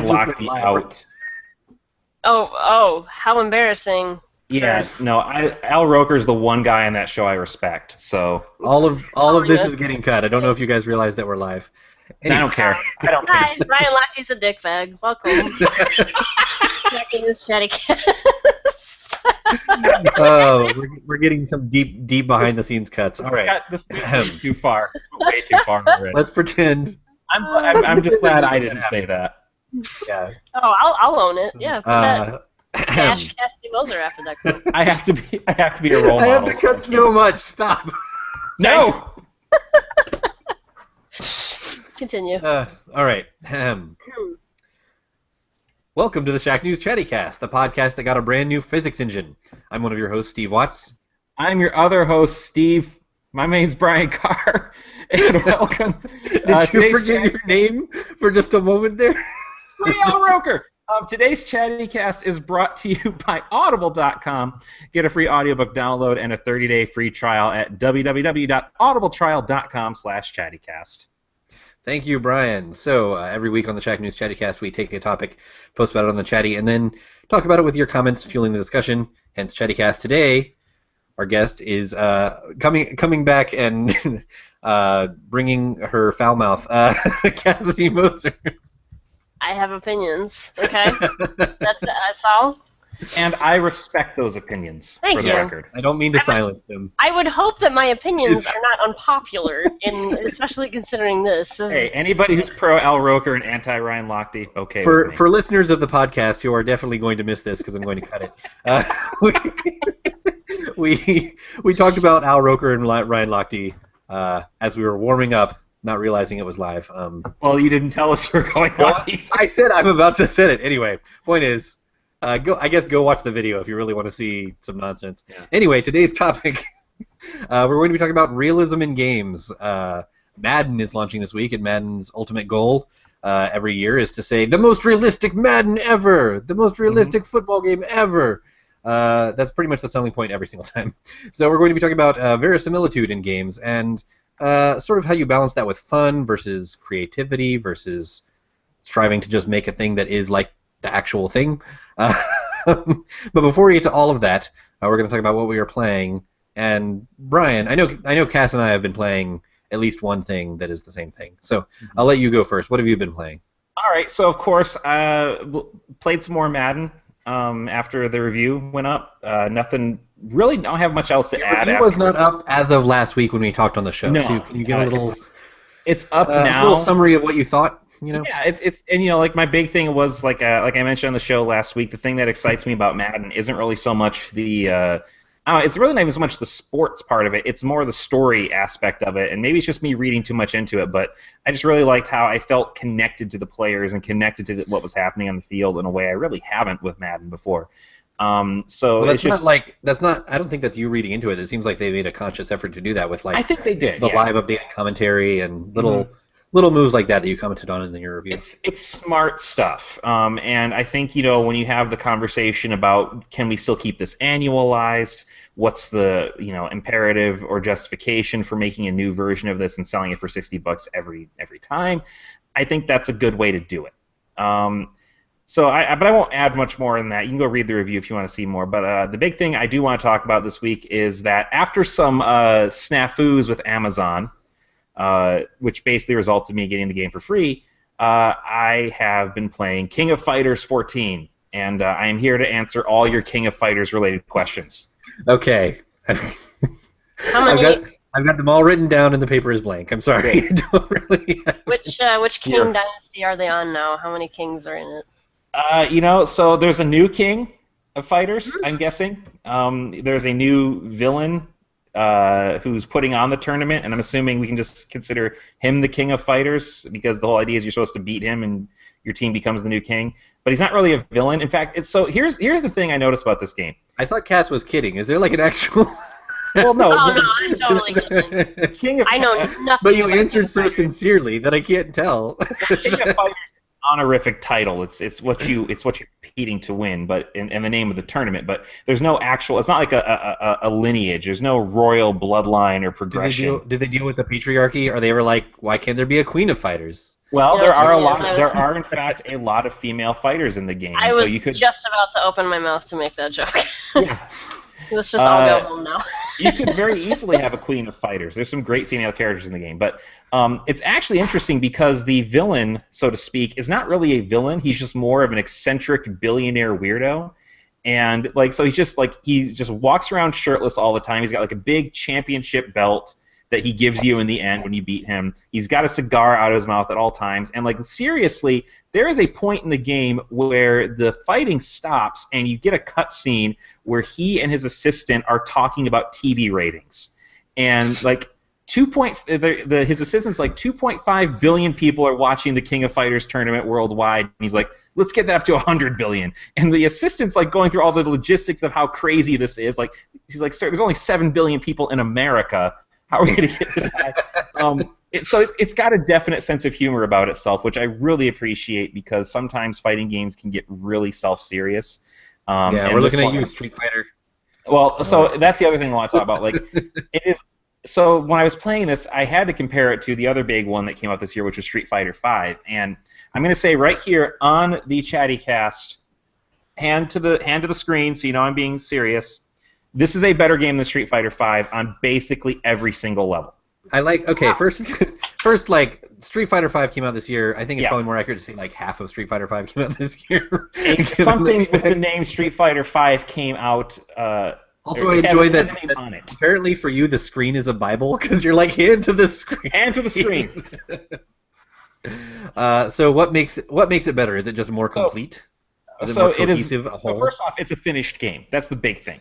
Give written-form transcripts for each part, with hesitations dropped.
Ryan just went Lochte live. out. Oh, how embarrassing. Yeah, Sure. no, Al Roker's the one guy on that show I respect. So All of this yeah. is getting cut. I don't know if you guys realize that we're live. I don't care. I don't care. Hi, Ryan Lochte's a dickbag. Welcome. Back in this Chattycast. Oh, we're getting some deep behind the scenes cuts. All right, This is too far. Way too far already. let's pretend. I'm just glad I didn't say that. Yeah. Oh, I'll own it. Yeah, put that Dash Cassidy Moser after that quote. I have to be a role model. I have to cut so much. Stop. No. Continue. All right. Welcome to the Shack News Chattycast, the podcast that got a brand new physics engine. I'm one of your hosts, Steve Watts. I'm your other host, Steve. My name's Brian Carr, and welcome. Did you forget your name for just a moment there? Al Roker. Today's Chattycast is brought to you by Audible.com. Get a free audiobook download and a 30-day free trial at www.audibletrial.com/chattycast. Thank you, Brian. So every week on the Shack News Chattycast, we take a topic, post about it on the Chatty, and then talk about it with your comments, fueling the discussion. Hence, Chattycast today. Our guest is coming back and bringing her foul mouth, Cassidy Moser. I have opinions. Okay, that's all. And I respect those opinions, Thank for the you. record. I don't mean to silence them. I would hope that my opinions are not unpopular, especially considering this. Hey, anybody who's pro Al Roker and anti Ryan Lochte, okay. For listeners of the podcast who are definitely going to miss this because I'm going to cut it, we talked about Al Roker and Ryan Lochte as we were warming up, not realizing it was live. Well, you didn't tell us you were going on. I said I'm about to say it. Anyway, point is, go watch the video if you really want to see some nonsense. Yeah. Anyway, today's topic, we're going to be talking about realism in games. Madden is launching this week, and Madden's ultimate goal every year is to say the most realistic Madden ever, the most realistic football game ever. That's pretty much the selling point every single time. So we're going to be talking about verisimilitude in games and sort of how you balance that with fun versus creativity versus striving to just make a thing that is like the actual thing. But before we get to all of that, we're going to talk about what we are playing. And Brian, I know Cass and I have been playing at least one thing that is the same thing. So I'll let you go first. What have you been playing? All right. So of course, played some more Madden after the review went up. Nothing. Really, don't have much else to add. It was not up as of last week when we talked on the show. No, so can you give a little? It's up now. A little summary of what you thought. You know? Yeah, it's and like my big thing was like I mentioned on the show last week. The thing that excites me about Madden isn't really so much the it's really not even so much the sports part of it. It's more the story aspect of it, and maybe it's just me reading too much into it. But I just really liked how I felt connected to the players and connected to what was happening on the field in a way I really haven't with Madden before. So well, it's just that's not. I don't think that's you reading into it. It seems like they made a conscious effort to do that with I think they did the live updated commentary and little moves like that you commented on in your review. It's smart stuff, and I think when you have the conversation about can we still keep this annualized, what's the imperative or justification for making a new version of this and selling it for $60 every time, I think that's a good way to do it. So but I won't add much more than that. You can go read the review if you want to see more. But the big thing I do want to talk about this week is that after some snafus with Amazon, which basically resulted in me getting the game for free, I have been playing King of Fighters 14, and I am here to answer all your King of Fighters related questions. Okay. How many? I've got them all written down, and the paper is blank. I'm sorry. I don't really. Which King Dynasty are they on now? How many kings are in it? So there's a new King of Fighters, I'm guessing. There's a new villain who's putting on the tournament, and I'm assuming we can just consider him the King of Fighters because the whole idea is you're supposed to beat him and your team becomes the new king. But he's not really a villain. In fact, here's the thing I noticed about this game. I thought Cass was kidding. Is there like an actual? Well, no. Oh no, I'm totally kidding. King of I know nothing. But you about answered so sincerely that I can't tell. King of Fighters. Honorific title. It's what you're competing to win, but in the name of the tournament. But there's no actual. It's not like a lineage. There's no royal bloodline or progression. Do they deal with the patriarchy? Are they ever like, why can't there be a Queen of Fighters? Well, You know, there what's are a funny is lot. There are, in fact, a lot of female fighters in the game, I so was you could. just about to open my mouth to make that joke. Yeah. Let's just all go home now. You could very easily have a queen of fighters. There's some great female characters in the game, but it's actually interesting because the villain, so to speak, is not really a villain. He's just more of an eccentric billionaire weirdo, and like so he just walks around shirtless all the time. He's got like a big championship belt that he gives you in the end when you beat him. He's got a cigar out of his mouth at all times, and like seriously, there is a point in the game where the fighting stops and you get a cutscene where he and his assistant are talking about TV ratings, and like his assistant's like 2.5 billion people are watching the King of Fighters tournament worldwide, and he's like, let's get that up to 100 billion, and the assistant's like going through all the logistics of how crazy this is. Like he's like, sir, there's only 7 billion people in America. How are we going to get this high? So it's got a definite sense of humor about itself, which I really appreciate because sometimes fighting games can get really self-serious. Yeah, we're looking at you, Street Fighter. Well, so that's the other thing I want to talk about. Like, it is. So when I was playing this, I had to compare it to the other big one that came out this year, which was Street Fighter V. And I'm going to say right here on the Chattycast, hand to the screen, so you know I'm being serious. This is a better game than Street Fighter V on basically every single level. First, like Street Fighter V came out this year. I think it's probably more accurate to say like half of Street Fighter V came out this year. Something with the name Street Fighter V came out. Also, I enjoy that apparently for you the screen is a Bible because you're like hand to the screen. Hand to the screen. So what makes it better? Is it just more complete? Is it more cohesive, a whole? First off, it's a finished game. That's the big thing.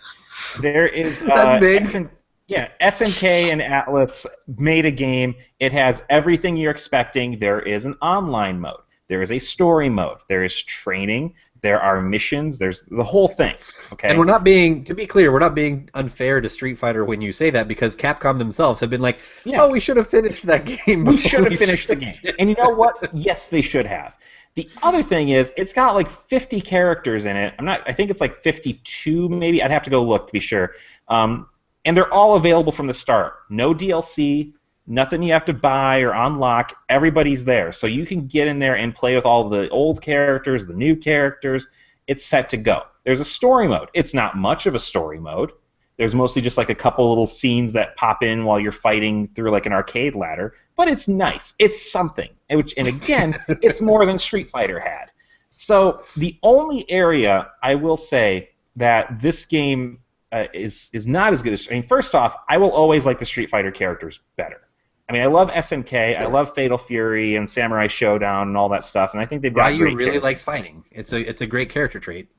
There is that's big. SNK and Atlas made a game. It has everything you're expecting. There is an online mode. There is a story mode. There is training. There are missions. There's the whole thing. Okay. And to be clear, we're not being unfair to Street Fighter when you say that because Capcom themselves have been like, oh, we should have finished that game. We should have finished the game. And you know what? Yes, they should have. The other thing is, it's got like 50 characters in it. I think it's like 52 maybe. I'd have to go look to be sure. And they're all available from the start. No DLC, nothing you have to buy or unlock. Everybody's there. So you can get in there and play with all the old characters, the new characters. It's set to go. There's a story mode. It's not much of a story mode. There's mostly just like a couple little scenes that pop in while you're fighting through like an arcade ladder. But it's nice. It's something. And again, it's more than Street Fighter had. So the only area I will say that this game is not as good as... I mean, first off, I will always like the Street Fighter characters better. I mean, I love SNK, I love Fatal Fury and Samurai Showdown and all that stuff, and I think they've got Ryu really likes fighting. It's a great character trait.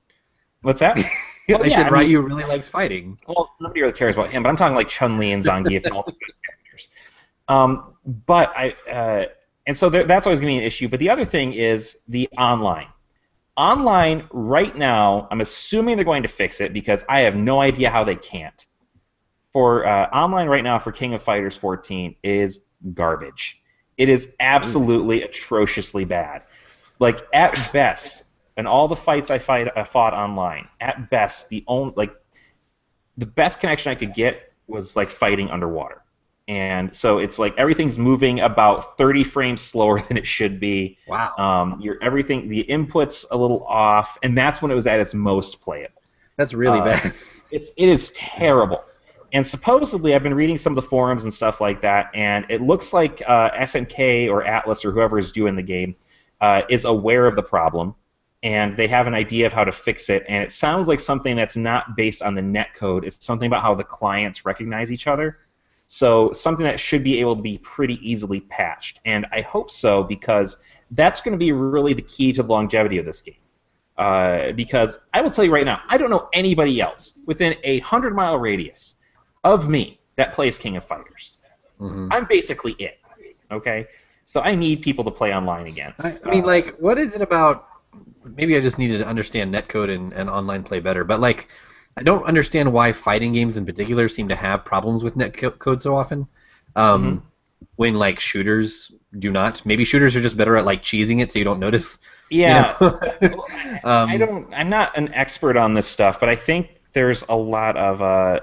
What's that? I said Ryu really likes fighting. Well, nobody really cares about him, but I'm talking like Chun-Li and Zangief and all the good characters. And so that's always going to be an issue. But the other thing is the online. Online right now, I'm assuming they're going to fix it because I have no idea how they can't. For online right now for King of Fighters 14 is garbage. It is absolutely atrociously bad. Like at best, in all the fights I fought online, at best the best connection I could get was like fighting underwater. And so it's like everything's moving about 30 frames slower than it should be. Wow. The input's a little off, and that's when it was at its most playable. That's really bad. It is terrible. And supposedly, I've been reading some of the forums and stuff like that, and it looks like SNK or Atlas or whoever is doing the game is aware of the problem, and they have an idea of how to fix it. And it sounds like something that's not based on the netcode. It's something about how the clients recognize each other. So something that should be able to be pretty easily patched. And I hope so because that's going to be really the key to the longevity of this game. Because I will tell you right now, I don't know anybody else within a 100-mile radius of me that plays King of Fighters. Mm-hmm. I'm basically it. Okay? So I need people to play online against. I mean, like, what is it about... Maybe I just needed to understand netcode and online play better, but, like... I don't understand why fighting games in particular seem to have problems with netcode so often. When like shooters do not. Maybe shooters are just better at like cheesing it so you don't notice. Yeah. You know? I'm not an expert on this stuff, but I think there's a lot of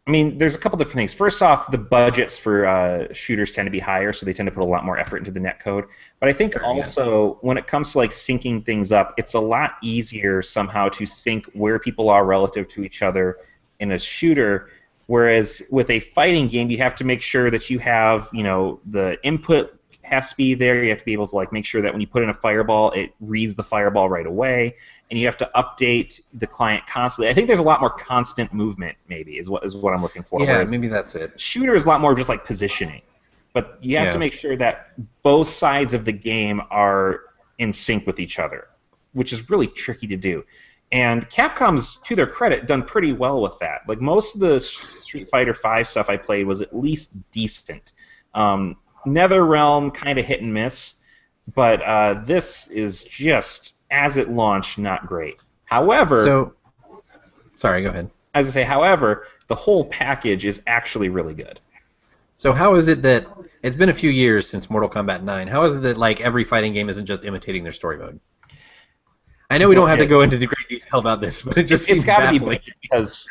I mean, there's a couple different things. First off, the budgets for shooters tend to be higher, so they tend to put a lot more effort into the netcode. But I think also when it comes to like syncing things up, it's a lot easier somehow to sync where people are relative to each other in a shooter. Whereas with a fighting game, you have to make sure that you have, the input has to be there. You have to be able to like make sure that when you put in a fireball, it reads the fireball right away, and you have to update the client constantly. I think there's a lot more constant movement, maybe, is what I'm looking for. Yeah, Whereas maybe that's it. Shooter is a lot more just like positioning, but you have to make sure that both sides of the game are in sync with each other, which is really tricky to do. And Capcom's, to their credit, done pretty well with that. Like most of the Street Fighter V stuff I played was at least decent. NetherRealm kind of hit and miss, but this is just, as it launched, not great. However, sorry, go ahead. As I say, however, the whole package is actually really good. So how is it that it's been a few years since Mortal Kombat 9? How is it that like every fighting game isn't just imitating their story mode? I know we don't have to go into the great detail about this, but it just seems baffling. Because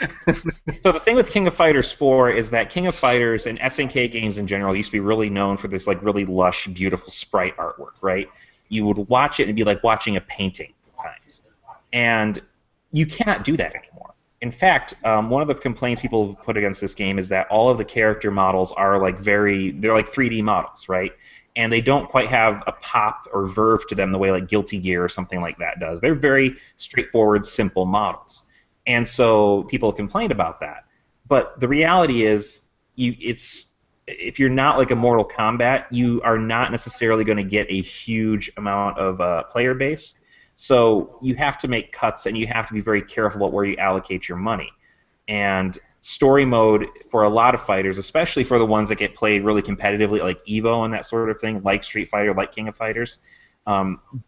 so the thing with King of Fighters 4 is that King of Fighters and SNK games in general used to be really known for this like really lush, beautiful sprite artwork, right? You would watch it and it'd be like watching a painting at times, and you cannot do that anymore. In fact, one of the complaints people put against this game is that all of the character models are like they're like 3D models, right? And they don't quite have a pop or verve to them the way like Guilty Gear or something like that does. They're very straightforward, simple models. And so people complained about that. But the reality is, if you're not like a Mortal Kombat, you are not necessarily going to get a huge amount of player base. So you have to make cuts, and you have to be very careful about where you allocate your money. And story mode for a lot of fighters, especially for the ones that get played really competitively, like Evo and that sort of thing, like Street Fighter, like King of Fighters,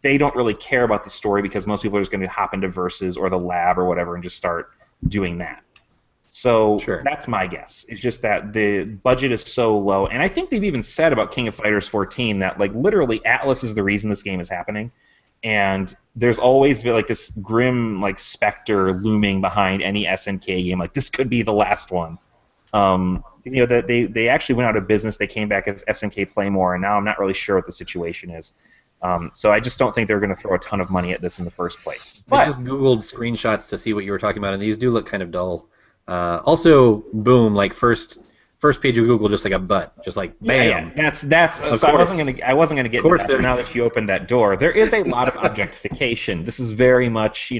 they don't really care about the story because most people are just going to hop into Versus or the lab or whatever and just start doing that. So that's my guess. It's just that the budget is so low, and I think they've even said about King of Fighters 14 that like literally Atlas is the reason this game is happening. And there's always been like this grim like specter looming behind any SNK game. Like this could be the last one. That they actually went out of business. They came back as SNK Playmore, and now I'm not really sure what the situation is. So I just don't think they're going to throw a ton of money at this in the first place. I just googled screenshots to see what you were talking about, and these do look kind of dull. Also, boom! Like first page of Google, just like a butt, just like bam. Yeah. That's. So I wasn't gonna get to that. Now that you opened that door, there is a lot of objectification. This is very much,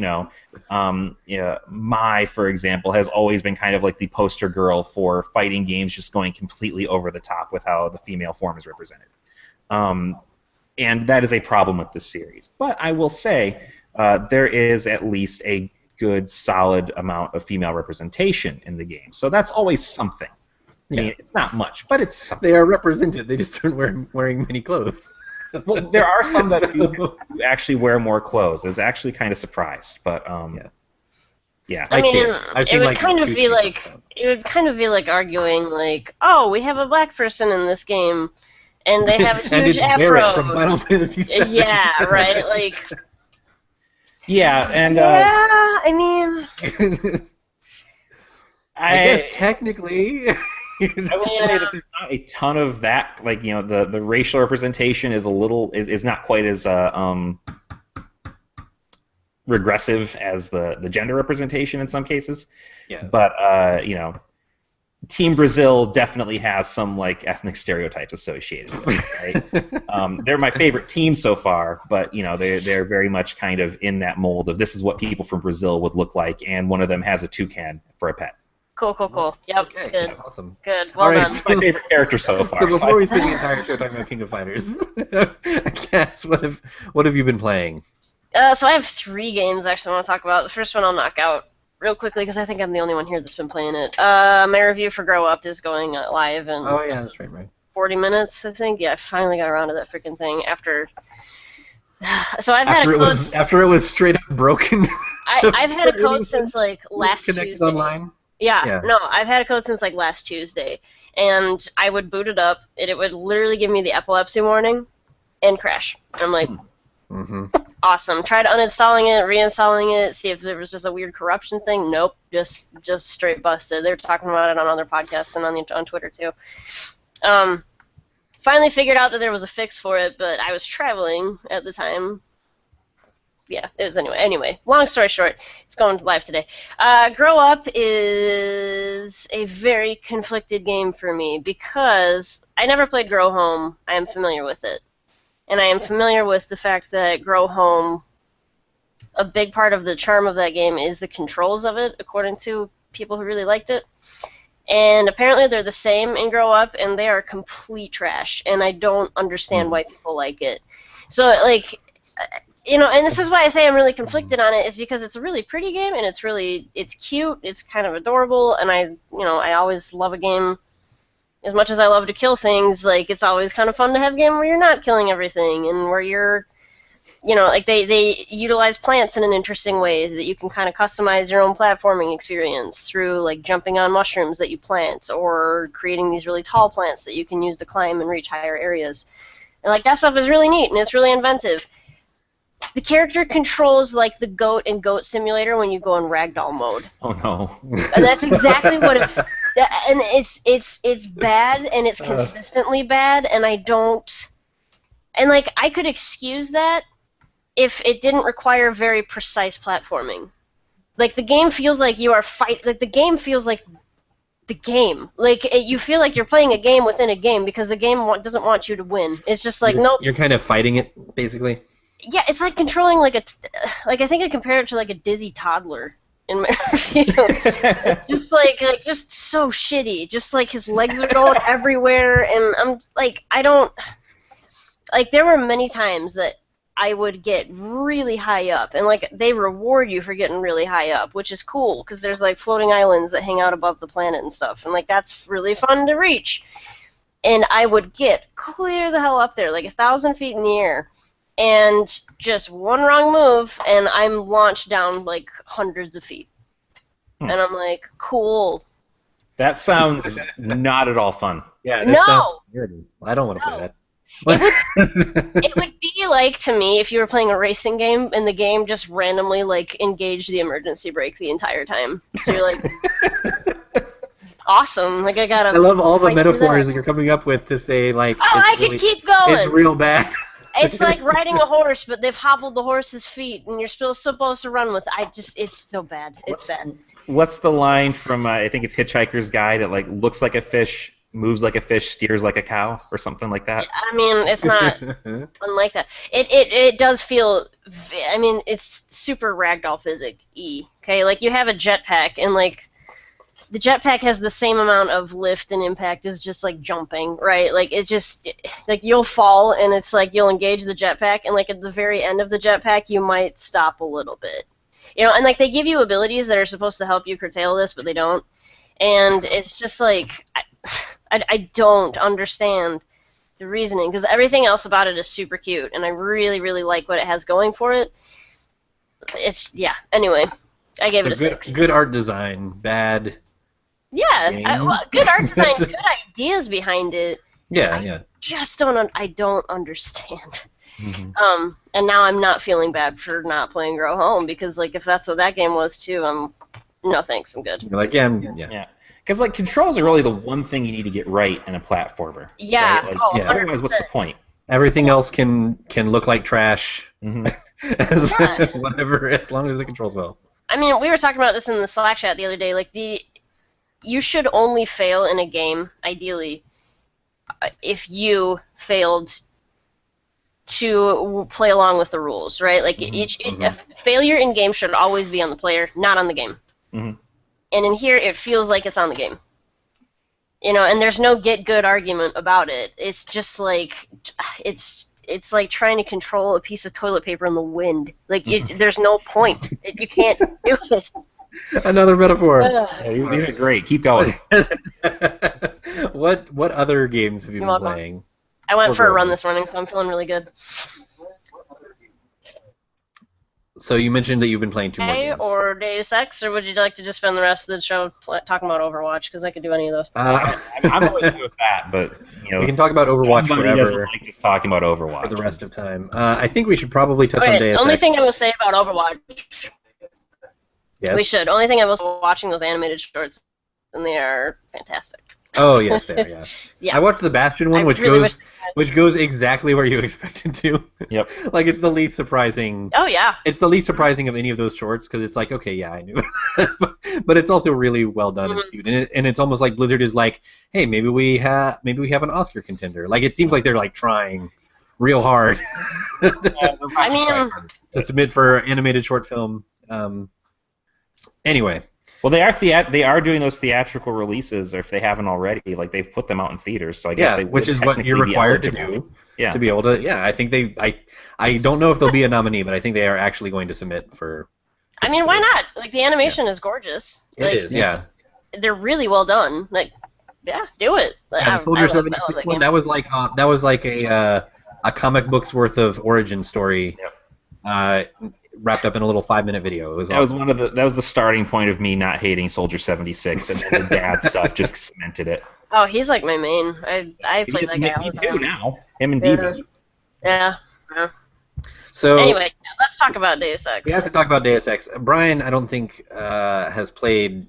Mai, for example, has always been kind of like the poster girl for fighting games, just going completely over the top with how the female form is represented. And that is a problem with this series. But I will say, there is at least a good, solid amount of female representation in the game. So that's always something. I mean, it's not much, but it's something. They are represented. They just aren't wearing many clothes. Well, there are some that do actually wear more clothes. I was actually kind of surprised, but yeah. I mean, it would kind of be like arguing like, oh, we have a black person in this game, and they have a huge afro. From Final Fantasy VII. Yeah, right. Like. Yeah, and I mean. I guess technically. I will say that there's not a ton of that. Like, the racial representation is is not quite as regressive as the gender representation in some cases. Yeah. But Team Brazil definitely has some like ethnic stereotypes associated with it. Right? They're my favorite team so far, but they're very much kind of in that mold of this is what people from Brazil would look like, and one of them has a toucan for a pet. Cool. Yep, okay, good. Yeah, awesome. Good, well done. It's my favorite character so far. So before we spend the entire show talking about King of Fighters, I guess, what have you been playing? So I have 3 games actually I want to talk about. The first one I'll knock out real quickly because I think I'm the only one here that's been playing it. My review for Grow Up is going live in that's right. 40 minutes, I think. Yeah, I finally got around to that freaking thing after... So I've had a code... After it was straight up broken? I've had a code since like last Tuesday. Online? Yeah, no, I've had a code since like last Tuesday, and I would boot it up, and it would literally give me the epilepsy warning and crash. I'm like, awesome. Tried uninstalling it, reinstalling it, see if there was just a weird corruption thing. Nope, just straight busted. They were talking about it on other podcasts and on Twitter too. Finally figured out that there was a fix for it, but I was traveling at the time. Yeah, it was anyway. Long story short, it's going live today. Grow Up is a very conflicted game for me because I never played Grow Home. I am familiar with it. And I am familiar with the fact that Grow Home, a big part of the charm of that game is the controls of it, according to people who really liked it. And apparently they're the same in Grow Up, and they are complete trash, and I don't understand why people like it. So, like, and this is why I say I'm really conflicted on it, is because it's a really pretty game, and it's cute, it's kind of adorable, and I always love a game. As much as I love to kill things, like, it's always kind of fun to have a game where you're not killing everything, and where you're, like, they utilize plants in an interesting way, that you can kind of customize your own platforming experience through, like, jumping on mushrooms that you plant, or creating these really tall plants that you can use to climb and reach higher areas. And, like, that stuff is really neat, and it's really inventive. The character controls like the Goat in Goat Simulator when you go in ragdoll mode. Oh no. And that's exactly what it. And it's bad, and it's consistently bad, and I don't. And like I could excuse that if it didn't require very precise platforming. Like the game feels like you are Like the game feels like the game. Like you feel like you're playing a game within a game because the game doesn't want you to win. It's just like nope. You're kind of fighting it, basically. Yeah, it's like controlling like I think I compare it to like a dizzy toddler in my review. It's just like just so shitty. Just like his legs are going everywhere, and I'm like I don't like. There were many times that I would get really high up, and like they reward you for getting really high up, which is cool because there's like floating islands that hang out above the planet and stuff, and like that's really fun to reach. And I would get clear the hell up there, like 1,000 feet in the air. And just one wrong move, and I'm launched down like hundreds of feet. And I'm like, cool. That sounds not at all fun. Yeah, no. Weird. I don't want to play that. It would be like, to me, if you were playing a racing game, and the game just randomly like engaged the emergency brake the entire time. So you're like, awesome. Like I love all the metaphors that you're coming up with to say like. Oh, I could keep going. It's real bad. It's like riding a horse, but they've hobbled the horse's feet, and you're still supposed to run with it. It's so bad. It's bad. What's the line from, I think it's Hitchhiker's Guide, it like looks like a fish, moves like a fish, steers like a cow, or something like that? I mean, it's not unlike that. It does feel, I mean, it's super ragdoll physics-y, okay? Like, you have a jetpack, and like, the jetpack has the same amount of lift and impact as just like jumping, right? Like it just like you'll fall and it's like you'll engage the jetpack and like at the very end of the jetpack you might stop a little bit. And like they give you abilities that are supposed to help you curtail this, but they don't. And it's just like I don't understand the reasoning because everything else about it is super cute and I really really like what it has going for it. Anyway, I gave it a 6. Good art design, bad. Yeah, good art design, good ideas behind it. Yeah. Just I don't understand. Mm-hmm. And now I'm not feeling bad for not playing Grow Home because like if that's what that game was too, no thanks, I'm good. You're like yeah. Because like controls are really the one thing you need to get right in a platformer. Yeah. Right? Like, otherwise, what's the point? Everything else can look like trash. Mm-hmm. Whatever, as long as it controls well. I mean, we were talking about this in the Slack chat the other day. Like you should only fail in a game, ideally, if you failed to play along with the rules, right? Like failure in game should always be on the player, not on the game. Mm-hmm. And in here, it feels like it's on the game. And there's no get good argument about it. It's just like it's like trying to control a piece of toilet paper in the wind. Like there's no point. You can't do it. Another metaphor. These are great. Keep going. What other games have you been playing? I went for a run this morning, so I'm feeling really good. So you mentioned that you've been playing 2 more games. Or Deus Ex, or would you like to just spend the rest of the show talking about Overwatch? Because I could do any of those. I'm always good with that, but we can talk about Overwatch somebody doesn't forever like just talking about Overwatch for the rest of time. I think we should probably touch on Okay, Deus the only Ex. thing I will say about Overwatch, Yes? we should. Only thing I will say, watching those animated shorts, and they are fantastic. Oh yes, there, yeah. Yeah. I watched the Bastion one, I which really goes exactly where you expect it to. Yep. Like it's the least surprising. Oh yeah. It's the least surprising of any of those shorts because it's like, okay, yeah, I knew, but it's also really well done and cute, and it's almost like Blizzard is like, hey, maybe we have an Oscar contender. Like it seems like they're like trying real hard I mean, to submit for animated short film. Anyway. Well, they are doing those theatrical releases, or if they haven't already, like they've put them out in theaters. So I guess they which is what you're required to do. Yeah. To be able to, I think I don't know if they'll be a nominee, but I think they are actually going to submit for. I mean, why not? Like the animation is gorgeous. It is, yeah. They're really well done. Like, yeah, do it. Yeah, the Soldier 76 one, that was like a comic book's worth of origin story. Yep. Wrapped up in a little 5-minute video. It was that awesome. was the starting point of me not hating Soldier 76, and then the dad stuff just cemented it. Oh, he's like my main. I played that guy all the time. Now. Him and Diva. Yeah. So anyway, let's talk about Deus Ex. We have to talk about Deus Ex. Brian, I don't think has played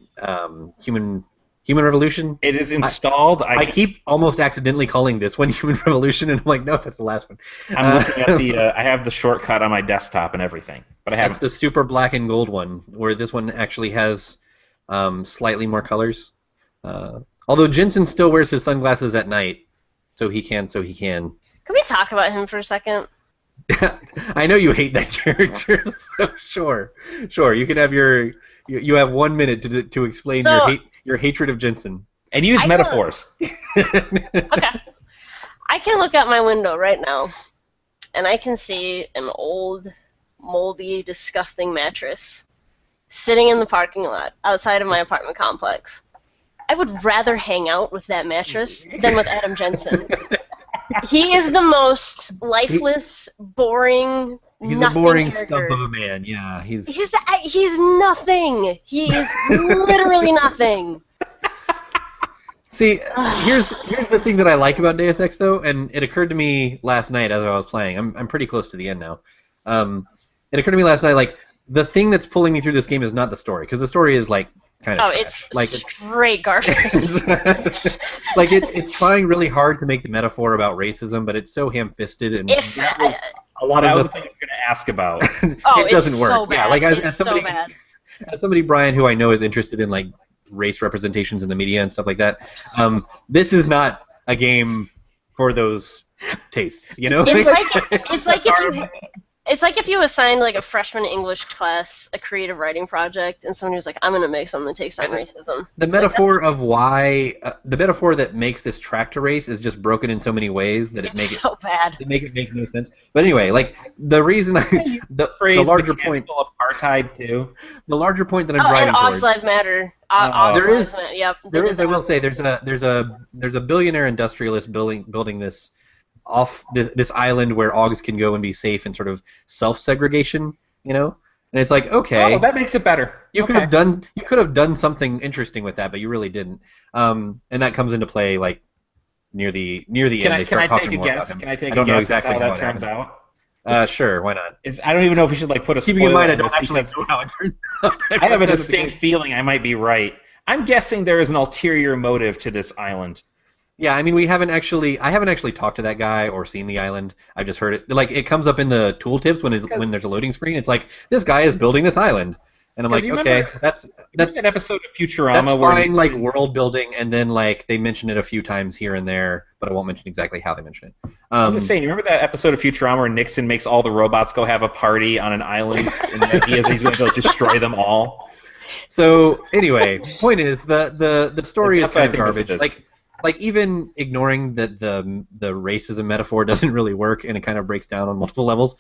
Human Revolution. It is installed. I keep almost accidentally calling this one Human Revolution, and I'm like, no, that's the last one. I'm looking at the. I have the shortcut on my desktop and everything, but I haven't. That's the super black and gold one, where this one actually has slightly more colors. Although Jensen still wears his sunglasses at night, so he can. Can we talk about him for a second? I know you hate that character, so sure. You can have you have 1 minute to explain your hatred of Jensen. And use metaphors. Okay. I can look out my window right now, and I can see an old, moldy, disgusting mattress sitting in the parking lot outside of my apartment complex. I would rather hang out with that mattress than with Adam Jensen. He is the most lifeless, boring, He's nothing a boring character. stump of a man. Yeah, he's nothing. He is literally nothing. See, here's the thing that I like about Deus Ex though, and it occurred to me last night as I was playing. I'm pretty close to the end now. It occurred to me last night, like the thing that's pulling me through this game is not the story, because the story is like kind of it's like straight garbage. Like it's trying really hard to make the metaphor about racism, but it's so ham-fisted and a lot of the thing I was going to ask about. It doesn't work. So bad. Yeah, like it's so bad. As somebody, Brian, who I know is interested in like race representations in the media and stuff like that, this is not a game for those tastes, you know? It's like if you assigned like a freshman English class a creative writing project, and somebody was like, "I'm gonna make something that takes on racism." The metaphor of why the metaphor that makes this track to race is just broken in so many ways that it makes it so bad. It makes it make no sense. But anyway, like the reason the larger point apartheid too. The larger point that I'm driving and towards. Ogs Lives Matter. Yep. There is. I will say there's a billionaire industrialist building this this island where Augs can go and be safe and sort of self-segregation, you know? And it's like, okay. Oh, that makes it better. You could have done something interesting with that, but you really didn't. And that comes into play like near the end. Can I take a guess? Can I take a guess exactly how that turns out? Sure, why not? I don't even know if we should like put a spoiler. Keeping in mind, I don't actually know how it turns out. I have a distinct feeling I might be right. I'm guessing there is an ulterior motive to this island. Yeah, I mean, I haven't actually talked to that guy or seen the island. I've just heard it. Like, it comes up in the tooltips when there's a loading screen. It's like, this guy is building this island. And I'm like, okay, that's that episode of Futurama. That's fine, like world building, and then like they mention it a few times here and there, but I won't mention exactly how they mention it. I'm just saying, you remember that episode of Futurama where Nixon makes all the robots go have a party on an island, and the idea is he's going to destroy them all. So anyway, point is the story is kind of garbage. Like even ignoring that the racism metaphor doesn't really work and it kind of breaks down on multiple levels.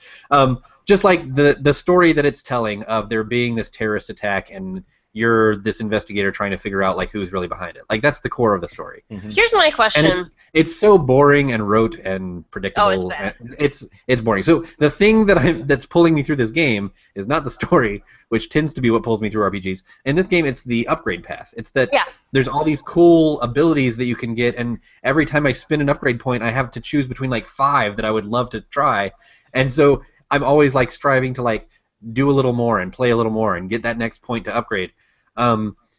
Just like the story that it's telling of there being this terrorist attack and you're this investigator trying to figure out like who's really behind it. Like that's the core of the story. Here's my question. And it's so boring and rote and predictable. Oh, it's bad. It's boring. So the thing that's pulling me through this game is not the story, which tends to be what pulls me through RPGs. In this game, it's the upgrade path. It's that there's all these cool abilities that you can get, and every time I spin an upgrade point, I have to choose between like 5 that I would love to try, and so I'm always like striving to like do a little more and play a little more and get that next point to upgrade.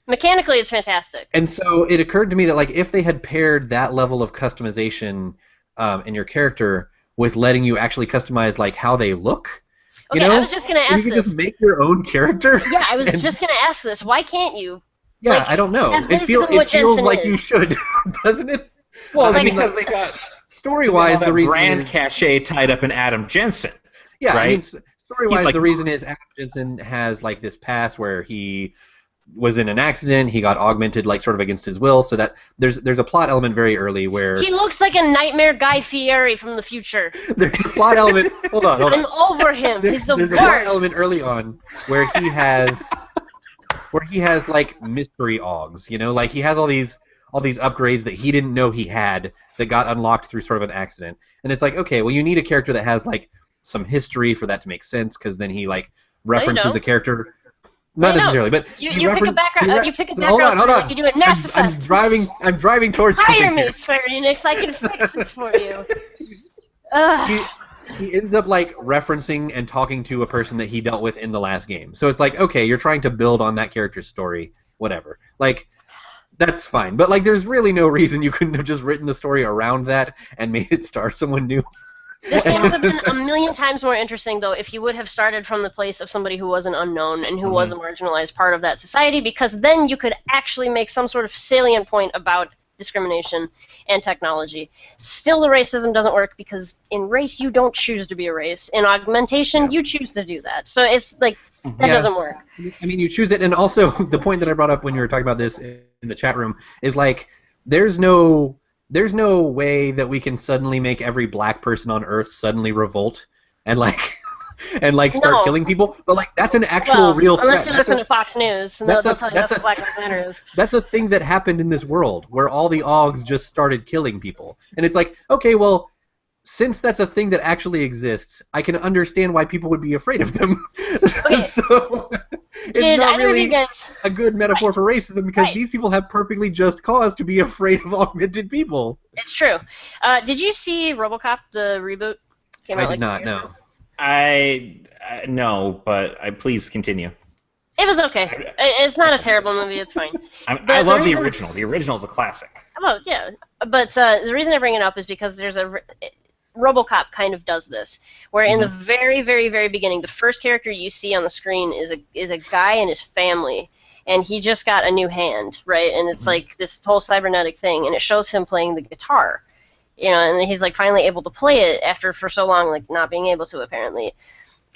Mechanically, it's fantastic. And so it occurred to me that like if they had paired that level of customization in your character with letting you actually customize like how they look. Okay, you know? I was just going to ask you this. You just make your own character. Yeah, I was just going to ask this. Why can't you? Yeah, like, I don't know. It feels like you should, doesn't it? Well, like, because they got story-wise, the reason brand cachet tied up in Adam Jensen. Yeah, right? I mean, story-wise, the reason is Adam Jensen has like this past where he was in an accident, he got augmented like sort of against his will, so that there's a plot element very early where he looks like a nightmare Guy Fieri from the future. There's a plot element. Hold on. I'm over him. He's the worst. There's a plot element early on where he has like mystery augs, you know, like he has all these upgrades that he didn't know he had that got unlocked through sort of an accident, and it's like, okay, well, you need a character that has like some history for that to make sense, because then he like references a character. Not necessarily, but you pick a background. You pick a background like you do in Mass Effect. I'm driving towards Hire something me, here. Square Enix. I can fix this for you. He ends up like referencing and talking to a person that he dealt with in the last game. So it's like, okay, you're trying to build on that character's story, whatever. Like, that's fine. But like, there's really no reason you couldn't have just written the story around that and made it star someone new. This game would have been a million times more interesting, though, if you would have started from the place of somebody who was an unknown and who was a marginalized part of that society, because then you could actually make some sort of salient point about discrimination and technology. Still, the racism doesn't work, because in race, you don't choose to be a race. In augmentation, you choose to do that. So it's like, that doesn't work. I mean, you choose it, and also the point that I brought up when you were talking about this in the chat room is like, there's no way that we can suddenly make every black person on Earth suddenly revolt and like start killing people. But like that's an actual real threat. Unless you listen to Fox News, and they'll tell you that's what Black Lives Matter is. That's a thing that happened in this world where all the Augs just started killing people. And it's like, okay, well, since that's a thing that actually exists, I can understand why people would be afraid of them. Okay. So it's not really a good metaphor for racism, because these people have perfectly just cause to be afraid of augmented people. It's true. Did you see RoboCop, the reboot? Came out I did not, no. No, but please continue. It was okay. It's not a terrible movie. It's fine. I love the original. The original is a classic. Oh, yeah. But the reason I bring it up is because there's RoboCop kind of does this, where in the very, very, very beginning, the first character you see on the screen is a guy and his family, and he just got a new hand, right? And it's like this whole cybernetic thing, and it shows him playing the guitar, you know, and he's like finally able to play it after for so long like not being able to, apparently.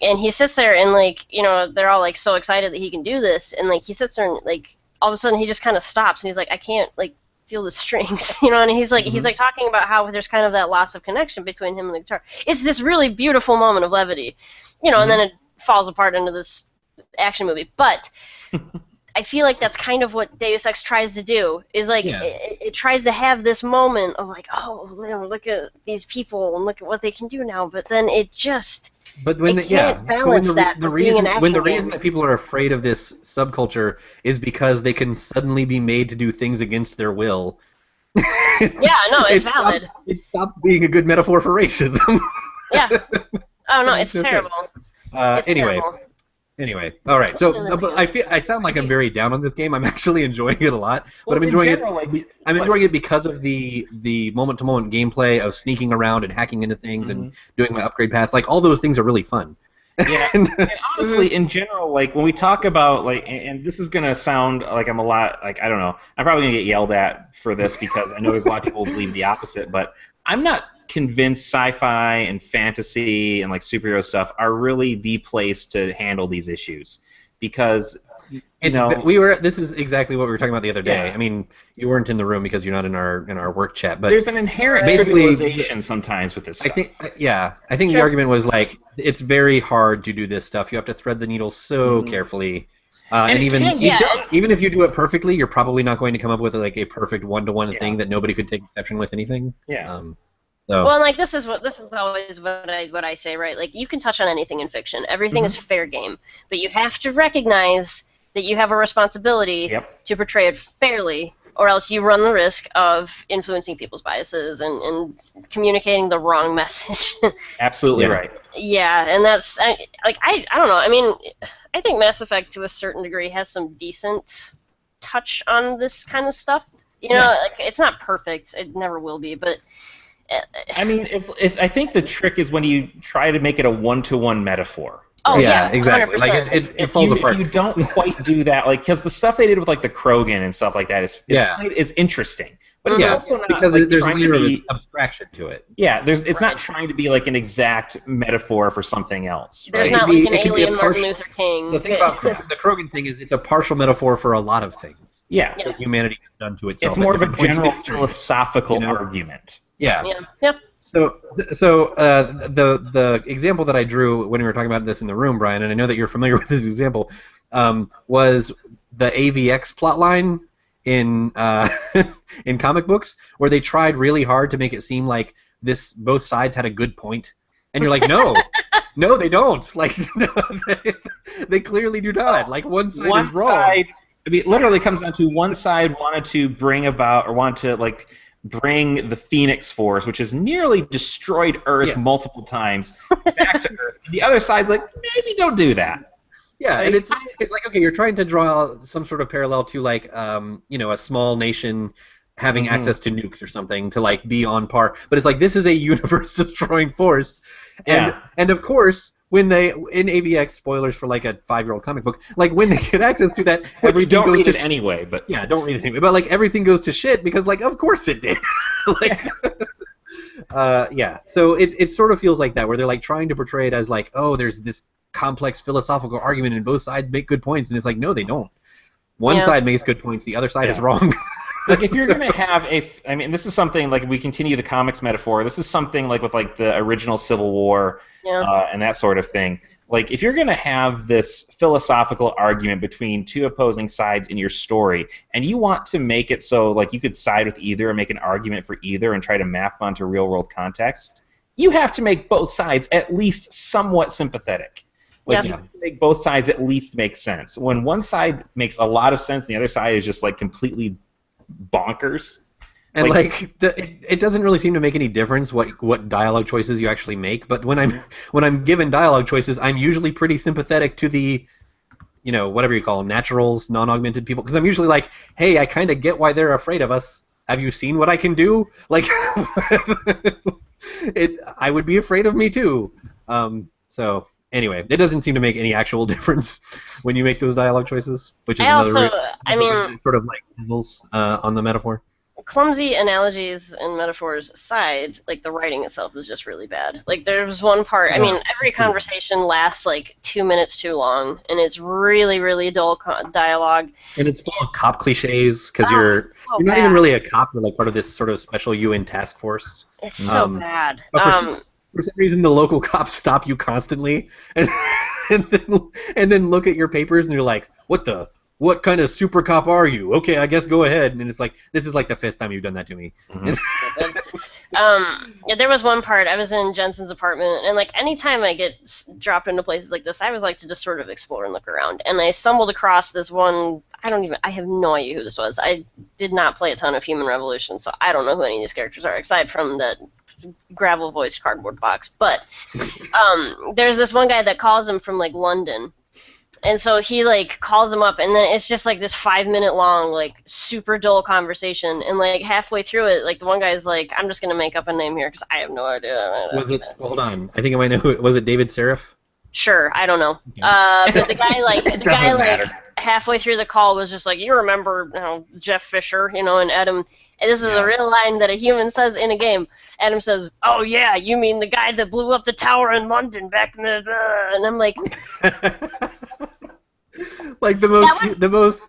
And he sits there and like, you know, they're all like so excited that he can do this, and like he sits there and like all of a sudden he just kind of stops and he's like, I can't like feel the strings, you know, and he's like talking about how there's kind of that loss of connection between him and the guitar. It's this really beautiful moment of levity, you know, and then it falls apart into this action movie. But I feel like that's kind of what Deus Ex tries to do, is like it tries to have this moment of like, oh, you know, look at these people and look at what they can do now, but then it just can't balance that. The reason that people are afraid of this subculture is because they can suddenly be made to do things against their will. Yeah, no, it's valid. It stops being a good metaphor for racism. Yeah. Oh no, it's terrible. Anyway, all right. So I sound like I'm very down on this game. I'm actually enjoying it a lot, but I'm enjoying it because of the moment-to-moment gameplay of sneaking around and hacking into things and doing my upgrade paths. Like all those things are really fun. Yeah, and honestly, in general, like when we talk about like, and this is gonna sound like I'm a lot like, I don't know, I'm probably gonna get yelled at for this because I know there's a lot of people who believe the opposite, but I'm not convinced sci-fi and fantasy and like superhero stuff are really the place to handle these issues, because this is exactly what we were talking about the other day. Yeah. I mean, you weren't in the room because you're not in our work chat, but there's an inherent trivialization sometimes with this stuff. I think the argument was like, it's very hard to do this stuff. You have to thread the needle so carefully. And even yeah. even if you do it perfectly, you're probably not going to come up with like a perfect one-to-one thing that nobody could take exception with anything. Yeah. So. Well, and like this is always what I say, right? Like you can touch on anything in fiction. Everything is fair game, but you have to recognize that you have a responsibility to portray it fairly, or else you run the risk of influencing people's biases and communicating the wrong message. Absolutely right. Yeah, and that's I don't know. I mean, I think Mass Effect to a certain degree has some decent touch on this kind of stuff. You know, like it's not perfect. It never will be, but. I mean, if I think the trick is when you try to make it a one-to-one metaphor. Oh yeah, exactly. 100%. Like it falls apart. If you don't quite do that, like because the stuff they did with like the Krogan and stuff like that is interesting, but it's also not because like, there's a layer of abstraction to it. Yeah, it's not trying to be like an exact metaphor for something else. There's right? not like an alien Martin Luther King. The thing about the Krogan thing is it's a partial metaphor for a lot of things. Yeah, that humanity has done to itself. It's more of a general philosophical argument. Yeah. So the example that I drew when we were talking about this in the room, Brian, and I know that you're familiar with this example, was the AVX plotline in in comic books, where they tried really hard to make it seem like both sides had a good point, and you're like, no, they don't. Like, no, they clearly do not. Like one side is wrong. I mean, literally comes down to one side wanted to bring the Phoenix Force, which has nearly destroyed Earth multiple times, back to Earth. The other side's like, maybe don't do that. Yeah, and it's like, okay, you're trying to draw some sort of parallel to like a small nation having access to nukes or something to like be on par, but it's like this is a universe-destroying force, and of course. When they in AVX, spoilers for like a 5-year-old comic book, like when they get access to that, everything don't goes read to it anyway. But don't read it anyway. But like everything goes to shit because like of course it did. Like, So it sort of feels like that where they're like trying to portray it as like, oh, there's this complex philosophical argument and both sides make good points, and it's like no, they don't. One side makes good points, the other side is wrong. Like if you're gonna have I mean, this is something like we continue the comics metaphor. This is something like with like the original Civil War and that sort of thing. Like if you're gonna have this philosophical argument between two opposing sides in your story, and you want to make it so like you could side with either and make an argument for either and try to map onto real world context, you have to make both sides at least somewhat sympathetic. Like you have to make both sides at least make sense. When one side makes a lot of sense, and the other side is just like completely bonkers. And it doesn't really seem to make any difference what dialogue choices you actually make. But when I'm given dialogue choices, I'm usually pretty sympathetic to the, whatever you call them, naturals, non-augmented people, because I'm usually like, hey, I kind of get why they're afraid of us. Have you seen what I can do? Like, I would be afraid of me too. So anyway, it doesn't seem to make any actual difference when you make those dialogue choices, which is sort of like puzzles on the metaphor. Clumsy analogies and metaphors aside, like the writing itself is just really bad. Like there's one part, I mean, every conversation lasts like 2 minutes too long, and it's really, really dull dialogue. And it's full of cop cliches because you're not even really a cop. You're like part of this sort of special UN task force. It's so bad. For some reason, the local cops stop you constantly, and then look at your papers, and you're like, what kind of super cop are you? Okay, I guess go ahead. And it's like, this is like the 5th time you've done that to me. There was one part, I was in Jensen's apartment, and like anytime I get dropped into places like this, I always like to just sort of explore and look around. And I stumbled across this one, I have no idea who this was. I did not play a ton of Human Revolution, so I don't know who any of these characters are, aside from that gravel voiced cardboard box. But there's this one guy that calls him from like London, and so he like calls him up, and then it's just like this 5-minute long like super dull conversation, and like halfway through it, like the one guy's like, I'm just gonna make up a name here because I have no idea. Hold on, I think I might know who. Was it David Seraph? Sure, I don't know. But the guy halfway through the call was just like, you remember Jeff Fisher, and Adam, and this is a real line that a human says in a game. Adam says, oh yeah, you mean the guy that blew up the tower in London back in the... And I'm like... like the most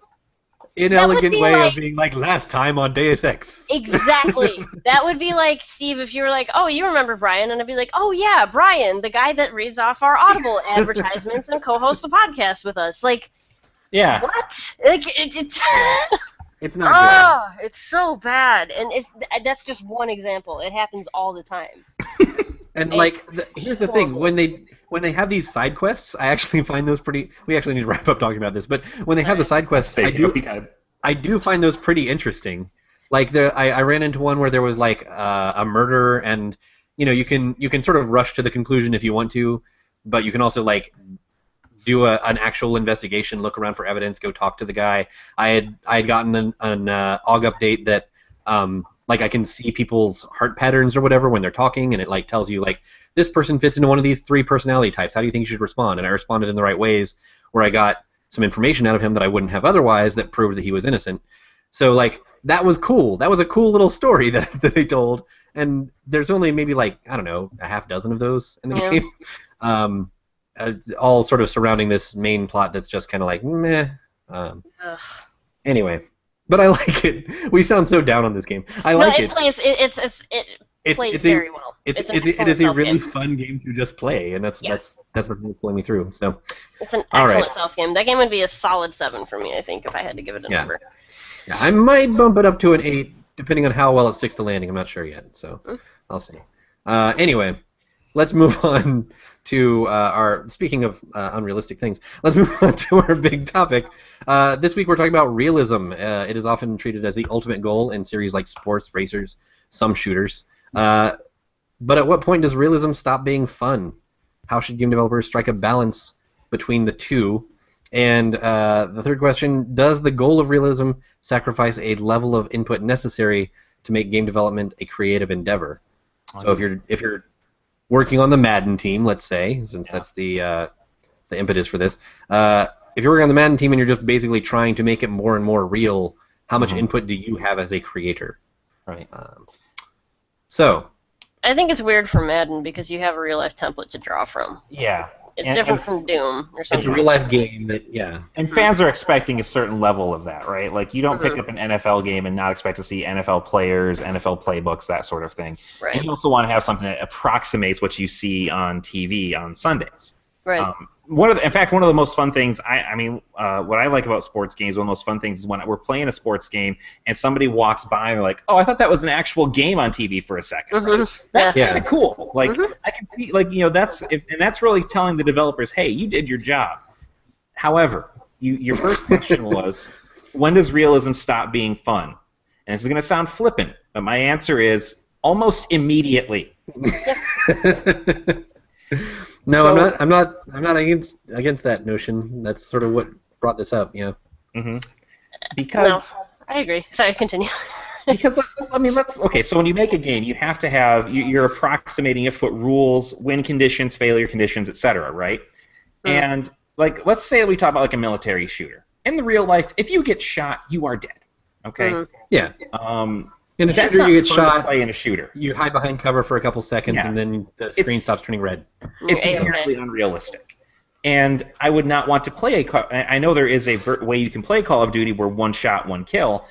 inelegant way of being like, last time on Deus Ex. Exactly. That would be like, Steve, if you were like, oh, you remember Brian, and I'd be like, oh yeah, Brian, the guy that reads off our Audible advertisements and co-hosts a podcast with us. Like, Yeah. What? Like, It's not it's so bad, and that's just one example. It happens all the time. good. And It's here's the thing: horrible. when they have these side quests, I actually find those pretty. We actually need to wrap up talking about this, but when they have the side quests, I do find those pretty interesting. Like I ran into one where there was like a murder, and you can sort of rush to the conclusion if you want to, but you can also like do an actual investigation, look around for evidence, go talk to the guy. I had gotten an AUG update that like I can see people's heart patterns or whatever when they're talking, and it like tells you like this person fits into one of these 3 personality types. How do you think you should respond? And I responded in the right ways, where I got some information out of him that I wouldn't have otherwise that proved that he was innocent. So like that was cool. That was a cool little story that they told. And there's only maybe like I don't know a half dozen of those in the game. All sort of surrounding this main plot that's just kind of like meh. Anyway, but I like it. We sound so down on this game. I like it. It plays very well. It is a really fun game to just play, and that's the thing that's pulling me through. So it's an excellent stealth game. That game would be a solid 7 for me, I think, if I had to give it a number. Yeah, I might bump it up to an 8, depending on how well it sticks to landing. I'm not sure yet, so I'll see. Anyway, let's move on to speaking of unrealistic things, let's move on to our big topic. This week we're talking about realism. It is often treated as the ultimate goal in series like sports, racers, some shooters. But at what point does realism stop being fun? How should game developers strike a balance between the two? And the third question, does the goal of realism sacrifice a level of input necessary to make game development a creative endeavor? So if you're working on the Madden team, let's say, since that's the impetus for this, if you're working on the Madden team and you're just basically trying to make it more and more real, how much input do you have as a creator? Right. So I think it's weird for Madden because you have a real life template to draw from. Yeah. It's different from Doom or something. It's a real life game that, And fans are expecting a certain level of that, right? Like, you don't pick up an NFL game and not expect to see NFL players, NFL playbooks, that sort of thing. Right. And you also want to have something that approximates what you see on TV on Sundays. Right. In fact, one of the most fun things, what I like about sports games, one of the most fun things is when we're playing a sports game and somebody walks by and they're like, oh, I thought that was an actual game on TV for a second. That's kind of cool. Like, I can see, like, that's really telling the developers, hey, you did your job. However, your first question was, when does realism stop being fun? And this is going to sound flippant, but my answer is almost immediately. No, so, I'm not against that notion. That's sort of what brought this up, yeah. Because I agree. Sorry, continue. Because so when you make a game, you have to have you're approximating, you have to put rules, win conditions, failure conditions, etc., right? And like, let's say we talk about like a military shooter. In the real life, if you get shot, you are dead. Okay? Yeah. In a That's shooter, you get fun shot. To play in a shooter. You hide behind cover for a couple seconds, and then the screen stops turning red. It's inherently unrealistic. And I would not want to play I know there is a way you can play Call of Duty where one shot, one kill,